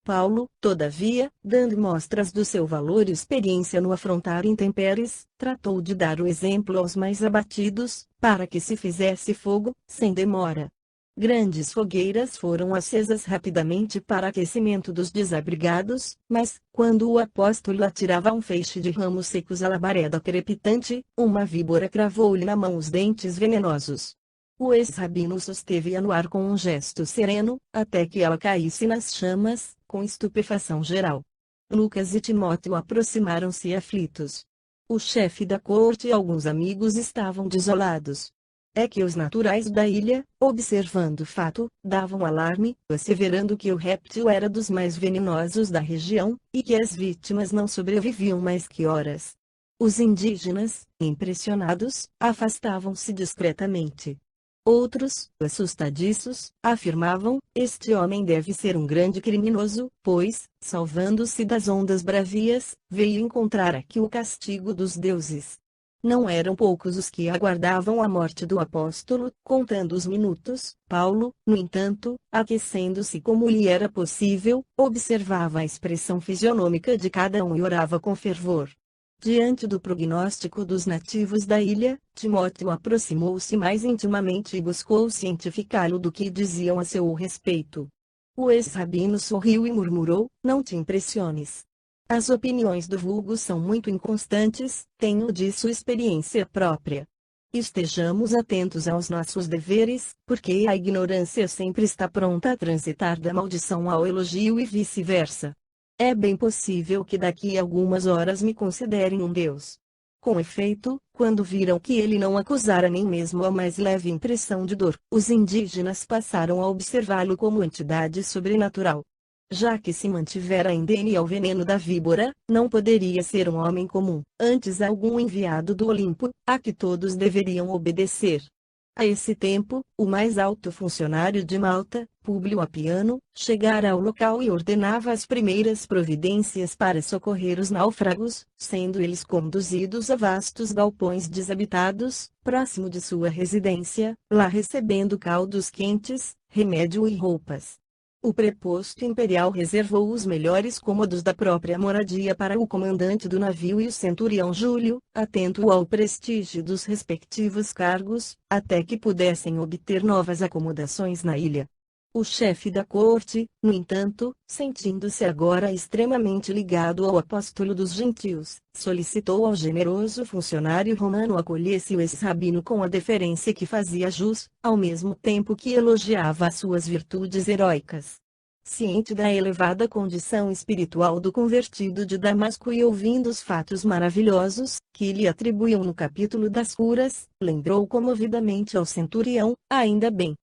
Paulo, todavia, dando mostras do seu valor e experiência no afrontar intempéries, tratou de dar o exemplo aos mais abatidos, para que se fizesse fogo, sem demora. Grandes fogueiras foram acesas rapidamente para aquecimento dos desabrigados, mas, quando o apóstolo atirava um feixe de ramos secos à labareda crepitante, uma víbora cravou-lhe na mão os dentes venenosos. O ex-rabino sosteve-a no ar com um gesto sereno, até que ela caísse nas chamas, com estupefação geral. Lucas e Timóteo aproximaram-se aflitos. O chefe da corte e alguns amigos estavam desolados. é que os naturais da ilha, observando o fato, davam alarme, asseverando que o réptil era dos mais venenosos da região, e que as vítimas não sobreviviam mais que horas. Os indígenas, impressionados, afastavam-se discretamente. Outros, assustadiços, afirmavam: este homem deve ser um grande criminoso, pois, salvando-se das ondas bravias, veio encontrar aqui o castigo dos deuses. Não eram poucos os que aguardavam a morte do apóstolo, contando os minutos. Paulo, no entanto, aquecendo-se como lhe era possível, observava a expressão fisionômica de cada um e orava com fervor. Diante do prognóstico dos nativos da ilha, Timóteo aproximou-se mais intimamente e buscou cientificá-lo do que diziam a seu respeito. O ex-rabino sorriu e murmurou: não te impressiones. As opiniões do vulgo são muito inconstantes, tenho disso experiência própria. Estejamos atentos aos nossos deveres, porque a ignorância sempre está pronta a transitar da maldição ao elogio e vice-versa. É bem possível que daqui a algumas horas me considerem um deus. Com efeito, quando viram que ele não acusara nem mesmo a mais leve impressão de dor, os indígenas passaram a observá-lo como entidade sobrenatural. Já que se mantivera indene ao veneno da víbora, não poderia ser um homem comum, antes algum enviado do Olimpo, a que todos deveriam obedecer. A esse tempo, o mais alto funcionário de Malta, Públio Apiano, chegara ao local e ordenava as primeiras providências para socorrer os náufragos, sendo eles conduzidos a vastos galpões desabitados, próximo de sua residência, lá recebendo caldos quentes, remédio e roupas. O preposto imperial reservou os melhores cômodos da própria moradia para o comandante do navio e o centurião Júlio, atento ao prestígio dos respectivos cargos, até que pudessem obter novas acomodações na ilha. O chefe da corte, no entanto, sentindo-se agora extremamente ligado ao apóstolo dos gentios, solicitou ao generoso funcionário romano acolhesse o ex-rabino com a deferência que fazia jus, ao mesmo tempo que elogiava as suas virtudes heróicas. Ciente da elevada condição espiritual do convertido de Damasco e ouvindo os fatos maravilhosos, que lhe atribuíam no capítulo das curas, lembrou comovidamente ao centurião: ainda bem.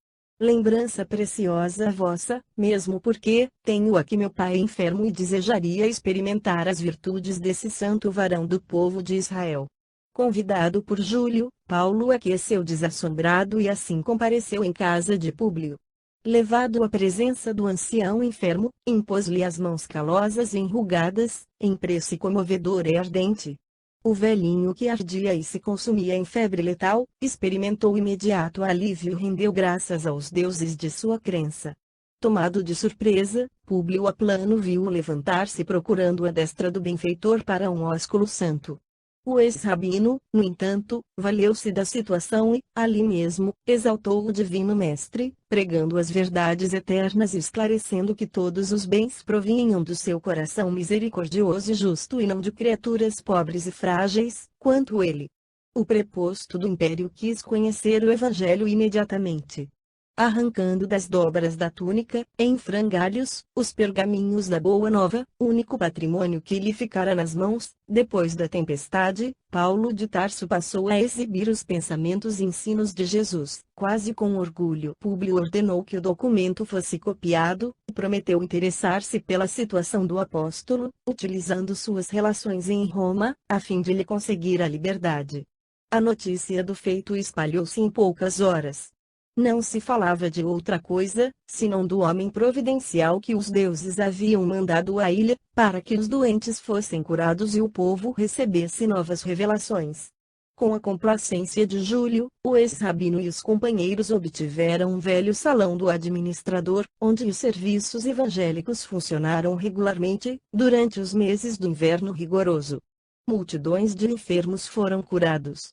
Lembrança preciosa vossa, mesmo porque, tenho aqui meu pai enfermo e desejaria experimentar as virtudes desse santo varão do povo de Israel. Convidado por Júlio, Paulo aqueceu desassombrado e assim compareceu em casa de Públio. Levado à presença do ancião enfermo, impôs-lhe as mãos calosas e enrugadas, em prece comovedora e ardente. O velhinho, que ardia e se consumia em febre letal, experimentou imediato alívio e rendeu graças aos deuses de sua crença. Tomado de surpresa, Públio Apiano viu-o levantar-se procurando a destra do benfeitor para um ósculo santo. O ex-rabino, no entanto, valeu-se da situação e, ali mesmo, exaltou o divino mestre, pregando as verdades eternas e esclarecendo que todos os bens provinham do seu coração misericordioso e justo e não de criaturas pobres e frágeis, quanto ele. O preposto do império quis conhecer o evangelho imediatamente. Arrancando das dobras da túnica, em frangalhos, os pergaminhos da Boa Nova, único patrimônio que lhe ficara nas mãos, depois da tempestade, Paulo de Tarso passou a exibir os pensamentos e ensinos de Jesus. Quase com orgulho, Públio ordenou que o documento fosse copiado, e prometeu interessar-se pela situação do apóstolo, utilizando suas relações em Roma, a fim de lhe conseguir a liberdade. A notícia do feito espalhou-se em poucas horas. Não se falava de outra coisa, senão do homem providencial que os deuses haviam mandado à ilha, para que os doentes fossem curados e o povo recebesse novas revelações. Com a complacência de Júlio, o ex-rabino e os companheiros obtiveram um velho salão do administrador, onde os serviços evangélicos funcionaram regularmente, durante os meses do inverno rigoroso. Multidões de enfermos foram curados.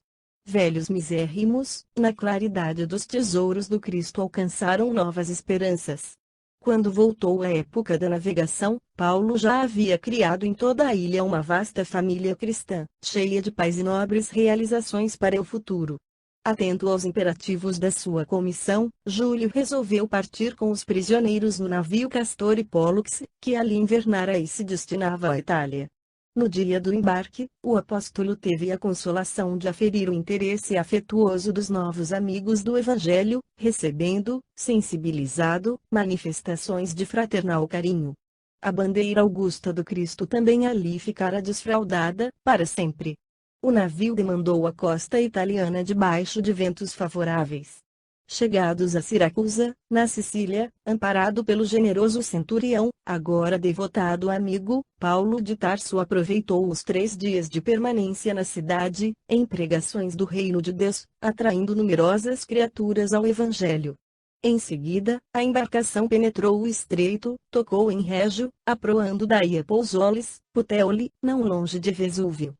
Velhos misérrimos, na claridade dos tesouros do Cristo alcançaram novas esperanças. Quando voltou a época da navegação, Paulo já havia criado em toda a ilha uma vasta família cristã, cheia de paz e nobres realizações para o futuro. Atento aos imperativos da sua comissão, Júlio resolveu partir com os prisioneiros no navio Castor e Pólux, que ali invernara e se destinava à Itália. No dia do embarque, o apóstolo teve a consolação de aferir o interesse afetuoso dos novos amigos do Evangelho, recebendo, sensibilizado, manifestações de fraternal carinho. A bandeira augusta do Cristo também ali ficara desfraldada, para sempre. O navio demandou a costa italiana debaixo de ventos favoráveis. Chegados a Siracusa, na Sicília, amparado pelo generoso centurião, agora devotado amigo, Paulo de Tarso aproveitou os 3 dias de permanência na cidade, em pregações do reino de Deus, atraindo numerosas criaturas ao Evangelho. Em seguida, a embarcação penetrou o estreito, tocou em Régio, aproando daí a Pousolis, Puteoli, não longe de Vesúvio.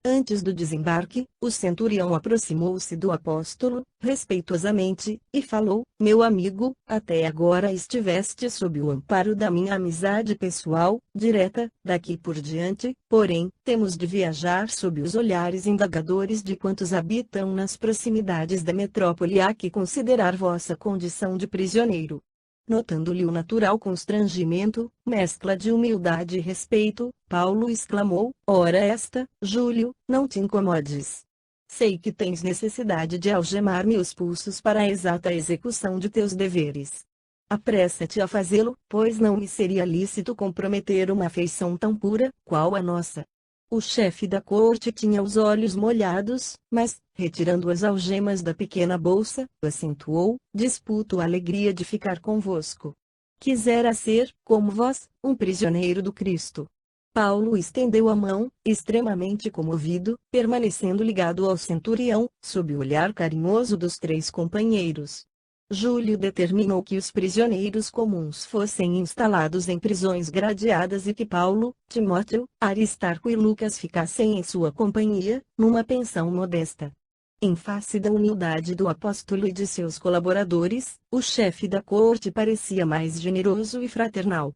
Antes do desembarque, o centurião aproximou-se do apóstolo, respeitosamente, e falou: Meu amigo, até agora estiveste sob o amparo da minha amizade pessoal, direta, daqui por diante, porém, temos de viajar sob os olhares indagadores de quantos habitam nas proximidades da metrópole. Há que considerar vossa condição de prisioneiro. Notando-lhe o natural constrangimento, mescla de humildade e respeito, Paulo exclamou: Ora esta, Júlio, não te incomodes. Sei que tens necessidade de algemar-me os pulsos para a exata execução de teus deveres. Apressa-te a fazê-lo, pois não me seria lícito comprometer uma afeição tão pura, qual a nossa. O chefe da corte tinha os olhos molhados, mas, retirando as algemas da pequena bolsa, acentuou: Disputo a alegria de ficar convosco. Quisera ser, como vós, um prisioneiro do Cristo. Paulo estendeu a mão, extremamente comovido, permanecendo ligado ao centurião, sob o olhar carinhoso dos 3 companheiros. Júlio determinou que os prisioneiros comuns fossem instalados em prisões gradeadas e que Paulo, Timóteo, Aristarco e Lucas ficassem em sua companhia, numa pensão modesta. Em face da humildade do apóstolo e de seus colaboradores, o chefe da corte parecia mais generoso e fraternal.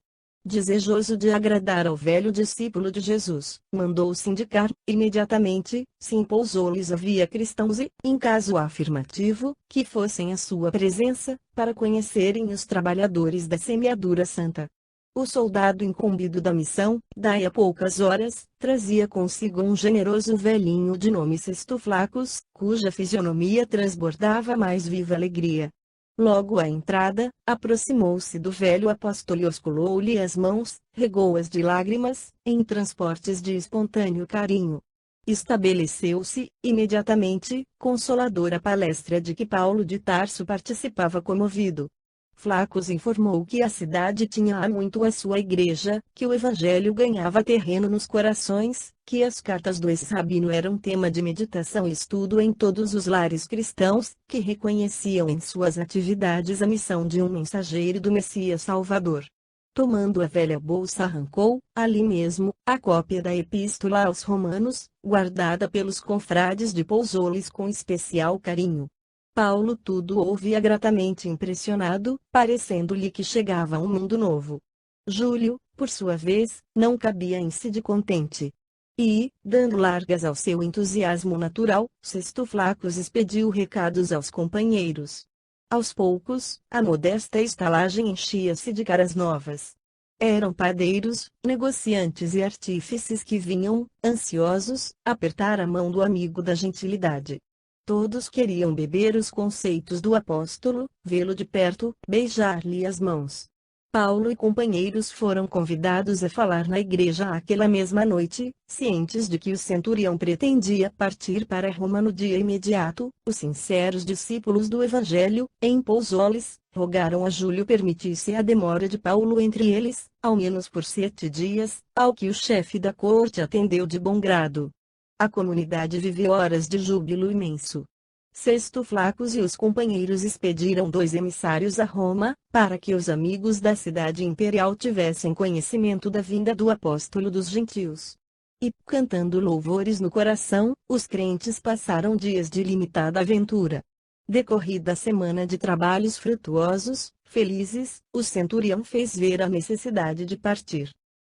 Desejoso de agradar ao velho discípulo de Jesus, mandou-se indicar, imediatamente, se em Pousolis havia cristãos e, em caso afirmativo, que fossem à sua presença, para conhecerem os trabalhadores da semeadura santa. O soldado incumbido da missão, daí a poucas horas, trazia consigo um generoso velhinho de nome Sesto Flacos, cuja fisionomia transbordava mais viva alegria. Logo à entrada, aproximou-se do velho apóstolo e osculou-lhe as mãos, regou-as de lágrimas, em transportes de espontâneo carinho. Estabeleceu-se, imediatamente, consoladora palestra de que Paulo de Tarso participava comovido. Flacos informou que a cidade tinha há muito a sua igreja, que o evangelho ganhava terreno nos corações, que as cartas do ex-rabino eram tema de meditação e estudo em todos os lares cristãos, que reconheciam em suas atividades a missão de um mensageiro do Messias Salvador. Tomando a velha bolsa arrancou, ali mesmo, a cópia da Epístola aos Romanos, guardada pelos confrades de Pousolis com especial carinho. Paulo tudo ouvia gratamente impressionado, parecendo-lhe que chegava a um mundo novo. Júlio, por sua vez, não cabia em si de contente. E, dando largas ao seu entusiasmo natural, Sesto Flacos expediu recados aos companheiros. Aos poucos, a modesta estalagem enchia-se de caras novas. Eram padeiros, negociantes e artífices que vinham, ansiosos, apertar a mão do amigo da gentilidade. Todos queriam beber os conceitos do apóstolo, vê-lo de perto, beijar-lhe as mãos. Paulo e companheiros foram convidados a falar na igreja aquela mesma noite, cientes de que o centurião pretendia partir para Roma no dia imediato. Os sinceros discípulos do Evangelho, em Pousolis, rogaram a Júlio permitisse a demora de Paulo entre eles, ao menos por 7 dias, ao que o chefe da corte atendeu de bom grado. A comunidade viveu horas de júbilo imenso. Sesto Flacos e os companheiros expediram 2 emissários a Roma, para que os amigos da cidade imperial tivessem conhecimento da vinda do apóstolo dos gentios. E, cantando louvores no coração, os crentes passaram dias de limitada aventura. Decorrida a semana de trabalhos frutuosos, felizes, o centurião fez ver a necessidade de partir.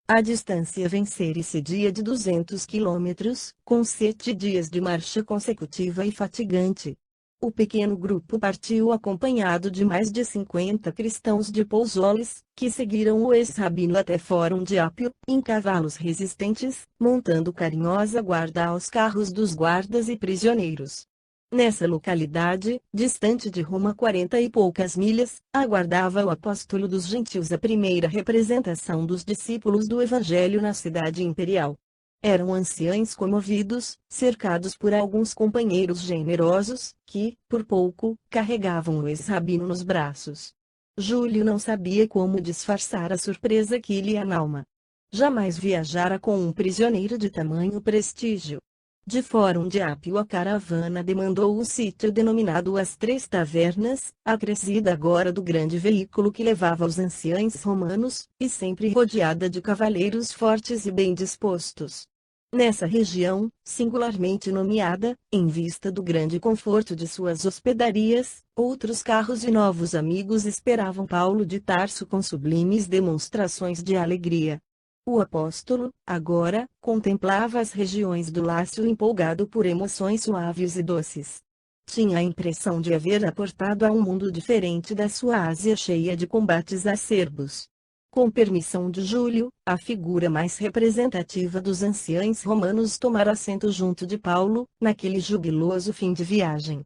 A distância vencer-se-dia de 200 quilômetros, com 7 dias de marcha consecutiva e fatigante. O pequeno grupo partiu acompanhado de mais de 50 cristãos de Pousoles, que seguiram o ex-rabino até Fórum de Apio, em cavalos resistentes, montando carinhosa guarda aos carros dos guardas e prisioneiros. Nessa localidade, distante de Roma 40 e poucas milhas, aguardava o apóstolo dos gentios a primeira representação dos discípulos do Evangelho na cidade imperial. Eram anciães comovidos, cercados por alguns companheiros generosos, que, por pouco, carregavam o ex-rabino nos braços. Júlio não sabia como disfarçar a surpresa que lhe a alma. Jamais viajara com um prisioneiro de tamanho prestígio. De Fórum de Apio a caravana demandou o sítio denominado As Três Tavernas, acrescida agora do grande veículo que levava os anciães romanos, e sempre rodeada de cavaleiros fortes e bem dispostos. Nessa região, singularmente nomeada, em vista do grande conforto de suas hospedarias, outros carros e novos amigos esperavam Paulo de Tarso com sublimes demonstrações de alegria. O apóstolo, agora, contemplava as regiões do Lácio empolgado por emoções suaves e doces. Tinha a impressão de haver aportado a um mundo diferente da sua Ásia cheia de combates acerbos. Com permissão de Júlio, a figura mais representativa dos anciães romanos tomara assento junto de Paulo, naquele jubiloso fim de viagem.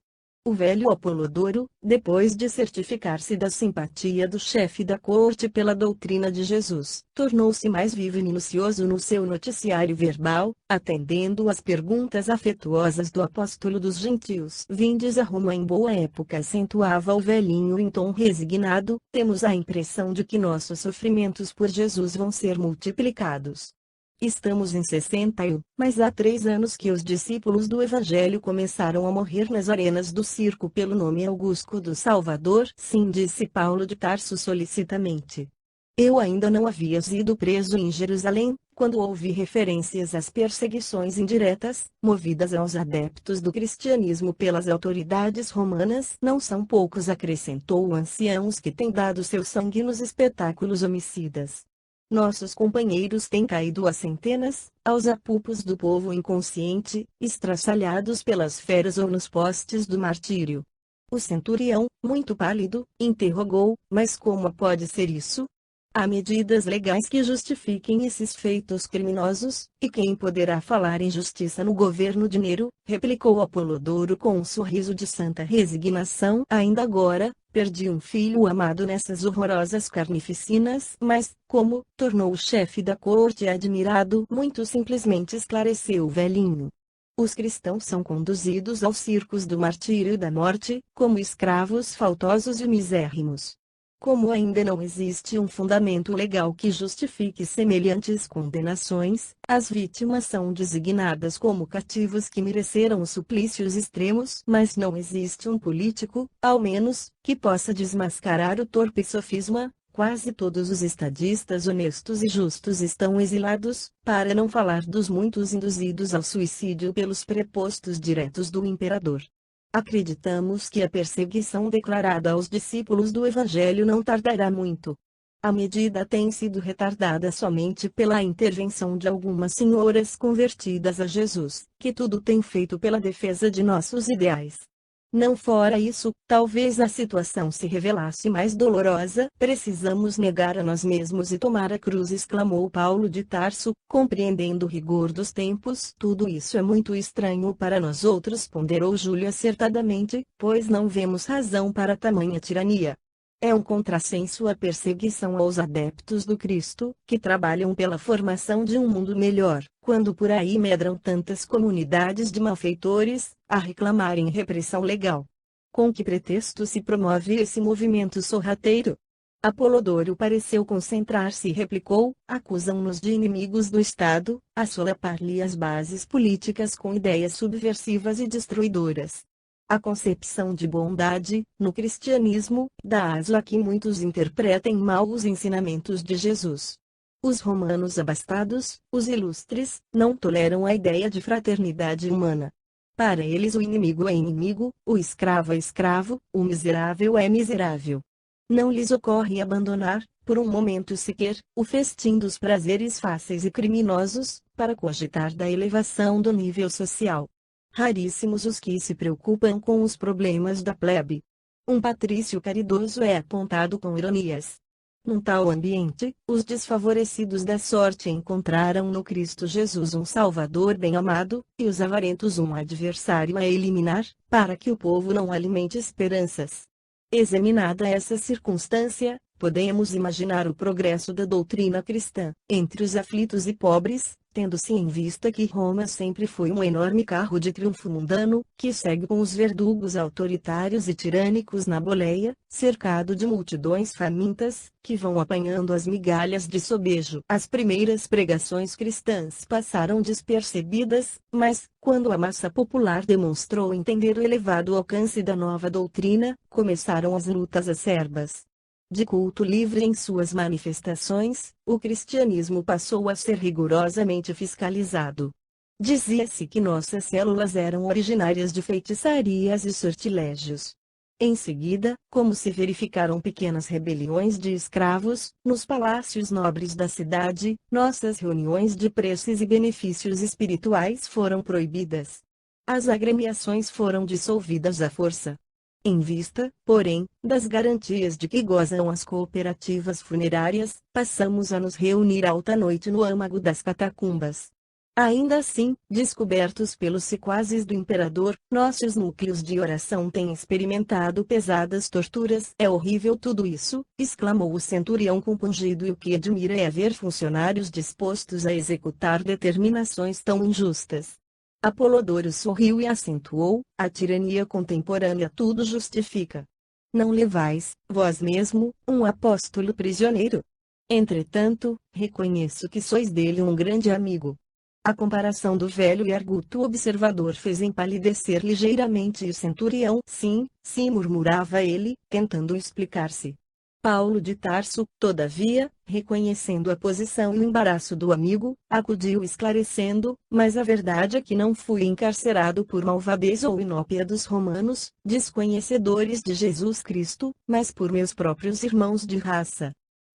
O velho Apolodoro, depois de certificar-se da simpatia do chefe da corte pela doutrina de Jesus, tornou-se mais vivo e minucioso no seu noticiário verbal, atendendo às perguntas afetuosas do apóstolo dos gentios. Vindes a Roma em boa época, acentuava o velhinho em tom resignado, temos a impressão de que nossos sofrimentos por Jesus vão ser multiplicados. Estamos em 60, mas há 3 anos que os discípulos do Evangelho começaram a morrer nas arenas do circo pelo nome Augusto do Salvador. Sim, disse Paulo de Tarso solicitamente. Eu ainda não havia sido preso em Jerusalém, quando ouvi referências às perseguições indiretas, movidas aos adeptos do cristianismo pelas autoridades romanas. Não são poucos, acrescentou o ancião, os que têm dado seu sangue nos espetáculos homicidas. Nossos companheiros têm caído a centenas, aos apupos do povo inconsciente, estraçalhados pelas feras ou nos postes do martírio. O centurião, muito pálido, interrogou, mas como pode ser isso? Há medidas legais que justifiquem esses feitos criminosos, e quem poderá falar em justiça no governo de Nero? Replicou Apolodoro com um sorriso de santa resignação. Ainda agora, perdi um filho amado nessas horrorosas carnificinas. Mas, como? Tornou o chefe da corte admirado. Muito simplesmente, esclareceu o velhinho. Os cristãos são conduzidos aos circos do martírio e da morte, como escravos faltosos e misérrimos. Como ainda não existe um fundamento legal que justifique semelhantes condenações, as vítimas são designadas como cativos que mereceram os suplícios extremos. Mas não existe um político, ao menos, que possa desmascarar o torpe sofisma. Quase todos os estadistas honestos e justos estão exilados, para não falar dos muitos induzidos ao suicídio pelos prepostos diretos do imperador. Acreditamos que a perseguição declarada aos discípulos do Evangelho não tardará muito. A medida tem sido retardada somente pela intervenção de algumas senhoras convertidas a Jesus, que tudo têm feito pela defesa de nossos ideais. Não fora isso, talvez a situação se revelasse mais dolorosa. Precisamos negar a nós mesmos e tomar a cruz, exclamou Paulo de Tarso, compreendendo o rigor dos tempos. Tudo isso é muito estranho para nós outros, ponderou Júlio acertadamente, pois não vemos razão para tamanha tirania. É um contrassenso a perseguição aos adeptos do Cristo, que trabalham pela formação de um mundo melhor, quando por aí medram tantas comunidades de malfeitores, a reclamarem repressão legal. Com que pretexto se promove esse movimento sorrateiro? Apolodoro pareceu concentrar-se e replicou: acusam-nos de inimigos do Estado, a solapar-lhe as bases políticas com ideias subversivas e destruidoras. A concepção de bondade, no cristianismo, dá aso a que muitos interpretem mal os ensinamentos de Jesus. Os romanos abastados, os ilustres, não toleram a ideia de fraternidade humana. Para eles o inimigo é inimigo, o escravo é escravo, o miserável é miserável. Não lhes ocorre abandonar, por um momento sequer, o festim dos prazeres fáceis e criminosos, para cogitar da elevação do nível social. Raríssimos os que se preocupam com os problemas da plebe. Um patrício caridoso é apontado com ironias. Num tal ambiente, os desfavorecidos da sorte encontraram no Cristo Jesus um Salvador bem-amado, e os avarentos um adversário a eliminar, para que o povo não alimente esperanças. Examinada essa circunstância, podemos imaginar o progresso da doutrina cristã, entre os aflitos e pobres, tendo-se em vista que Roma sempre foi um enorme carro de triunfo mundano, que segue com os verdugos autoritários e tirânicos na boleia, cercado de multidões famintas, que vão apanhando as migalhas de sobejo. As primeiras pregações cristãs passaram despercebidas, mas, quando a massa popular demonstrou entender o elevado alcance da nova doutrina, começaram as lutas acerbas. De culto livre em suas manifestações, o cristianismo passou a ser rigorosamente fiscalizado. Dizia-se que nossas células eram originárias de feitiçarias e sortilégios. Em seguida, como se verificaram pequenas rebeliões de escravos, nos palácios nobres da cidade, nossas reuniões de preces e benefícios espirituais foram proibidas. As agremiações foram dissolvidas à força. Em vista, porém, das garantias de que gozam as cooperativas funerárias, passamos a nos reunir alta noite no âmago das catacumbas. Ainda assim, descobertos pelos sequazes do imperador, nossos núcleos de oração têm experimentado pesadas torturas. É horrível tudo isso, exclamou o centurião compungido, e o que admira é ver funcionários dispostos a executar determinações tão injustas. Apolodoro sorriu e acentuou: a tirania contemporânea tudo justifica. Não levais, vós mesmo, um apóstolo prisioneiro? Entretanto, reconheço que sois dele um grande amigo. A comparação do velho e arguto observador fez empalidecer ligeiramente o centurião. Sim, sim, murmurava ele, tentando explicar-se. Paulo de Tarso, todavia, reconhecendo a posição e o embaraço do amigo, acudiu esclarecendo: mas a verdade é que não fui encarcerado por malvadez ou inópia dos romanos, desconhecedores de Jesus Cristo, mas por meus próprios irmãos de raça.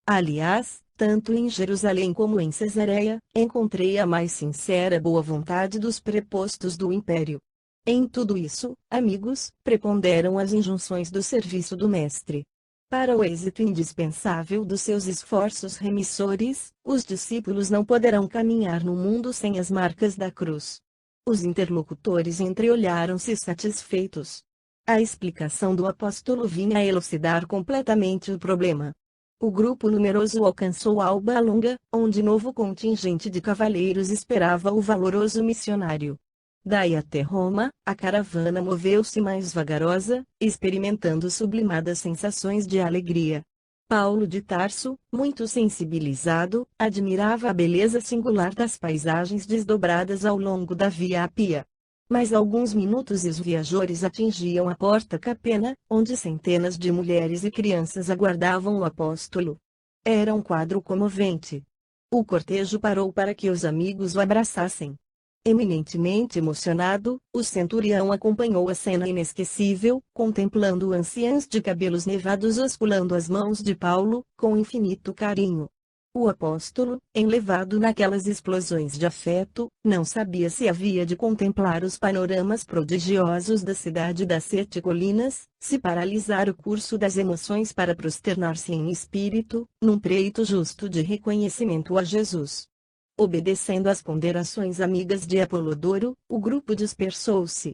Aliás, tanto em Jerusalém como em Cesareia, encontrei a mais sincera boa vontade dos prepostos do império. Em tudo isso, amigos, preponderam as injunções do serviço do Mestre. Para o êxito indispensável dos seus esforços remissores, os discípulos não poderão caminhar no mundo sem as marcas da cruz. Os interlocutores entreolharam-se satisfeitos. A explicação do apóstolo vinha a elucidar completamente o problema. O grupo numeroso alcançou Alba Longa, onde novo contingente de cavaleiros esperava o valoroso missionário. Daí até Roma, a caravana moveu-se mais vagarosa, experimentando sublimadas sensações de alegria. Paulo de Tarso, muito sensibilizado, admirava a beleza singular das paisagens desdobradas ao longo da Via Appia. Mais alguns minutos e os viajores atingiam a Porta Capena, onde centenas de mulheres e crianças aguardavam o apóstolo. Era um quadro comovente. O cortejo parou para que os amigos o abraçassem. Eminentemente emocionado, o centurião acompanhou a cena inesquecível, contemplando anciãs de cabelos nevados osculando as mãos de Paulo, com infinito carinho. O apóstolo, enlevado naquelas explosões de afeto, não sabia se havia de contemplar os panoramas prodigiosos da cidade das sete colinas, se paralisar o curso das emoções para prosternar-se em espírito, num preito justo de reconhecimento a Jesus. Obedecendo às ponderações amigas de Apolodoro, o grupo dispersou-se.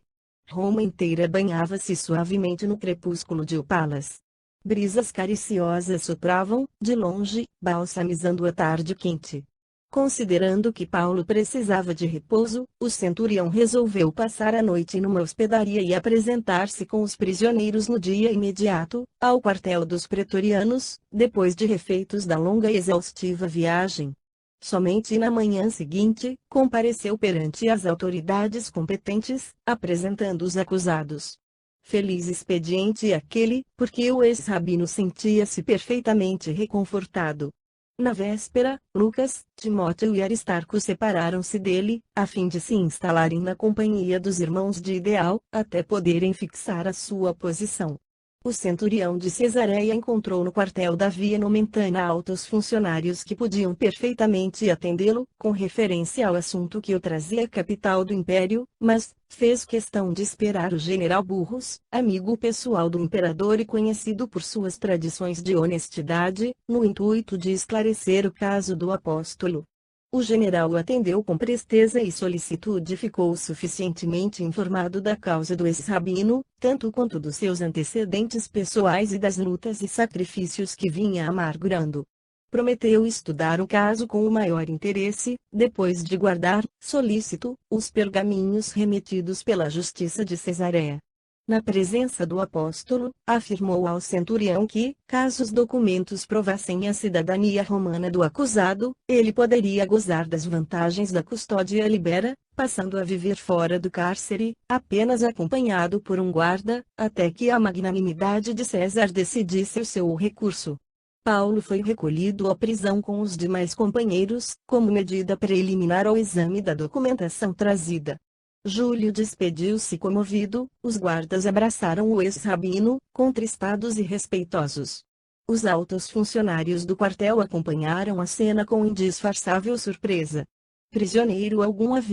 Roma inteira banhava-se suavemente no crepúsculo de opalas. Brisas cariciosas sopravam, de longe, balsamizando a tarde quente. Considerando que Paulo precisava de repouso, o centurião resolveu passar a noite numa hospedaria e apresentar-se com os prisioneiros no dia imediato, ao quartel dos pretorianos, depois de refeitos da longa e exaustiva viagem. Somente na manhã seguinte, compareceu perante as autoridades competentes, apresentando os acusados. Feliz expediente aquele, porque o ex-rabino sentia-se perfeitamente reconfortado. Na véspera, Lucas, Timóteo e Aristarco separaram-se dele, a fim de se instalarem na companhia dos irmãos de Ideal, até poderem fixar a sua posição. O centurião de Cesareia encontrou no quartel da Via Nomentana altos funcionários que podiam perfeitamente atendê-lo, com referência ao assunto que o trazia à capital do império, mas fez questão de esperar o general Burrus, amigo pessoal do imperador e conhecido por suas tradições de honestidade, no intuito de esclarecer o caso do apóstolo. O general o atendeu com presteza e solicitude e ficou suficientemente informado da causa do ex-rabino, tanto quanto dos seus antecedentes pessoais e das lutas e sacrifícios que vinha amargurando. Prometeu estudar o caso com o maior interesse, depois de guardar, solícito, os pergaminhos remetidos pela justiça de Cesareia. Na presença do apóstolo, afirmou ao centurião que, caso os documentos provassem a cidadania romana do acusado, ele poderia gozar das vantagens da custódia libera, passando a viver fora do cárcere, apenas acompanhado por um guarda, até que a magnanimidade de César decidisse o seu recurso. Paulo foi recolhido à prisão com os demais companheiros, como medida preliminar ao exame da documentação trazida. Júlio despediu-se comovido, os guardas abraçaram o ex-rabino, contristados e respeitosos. Os altos funcionários do quartel acompanharam a cena com indisfarçável surpresa. Prisioneiro algum havia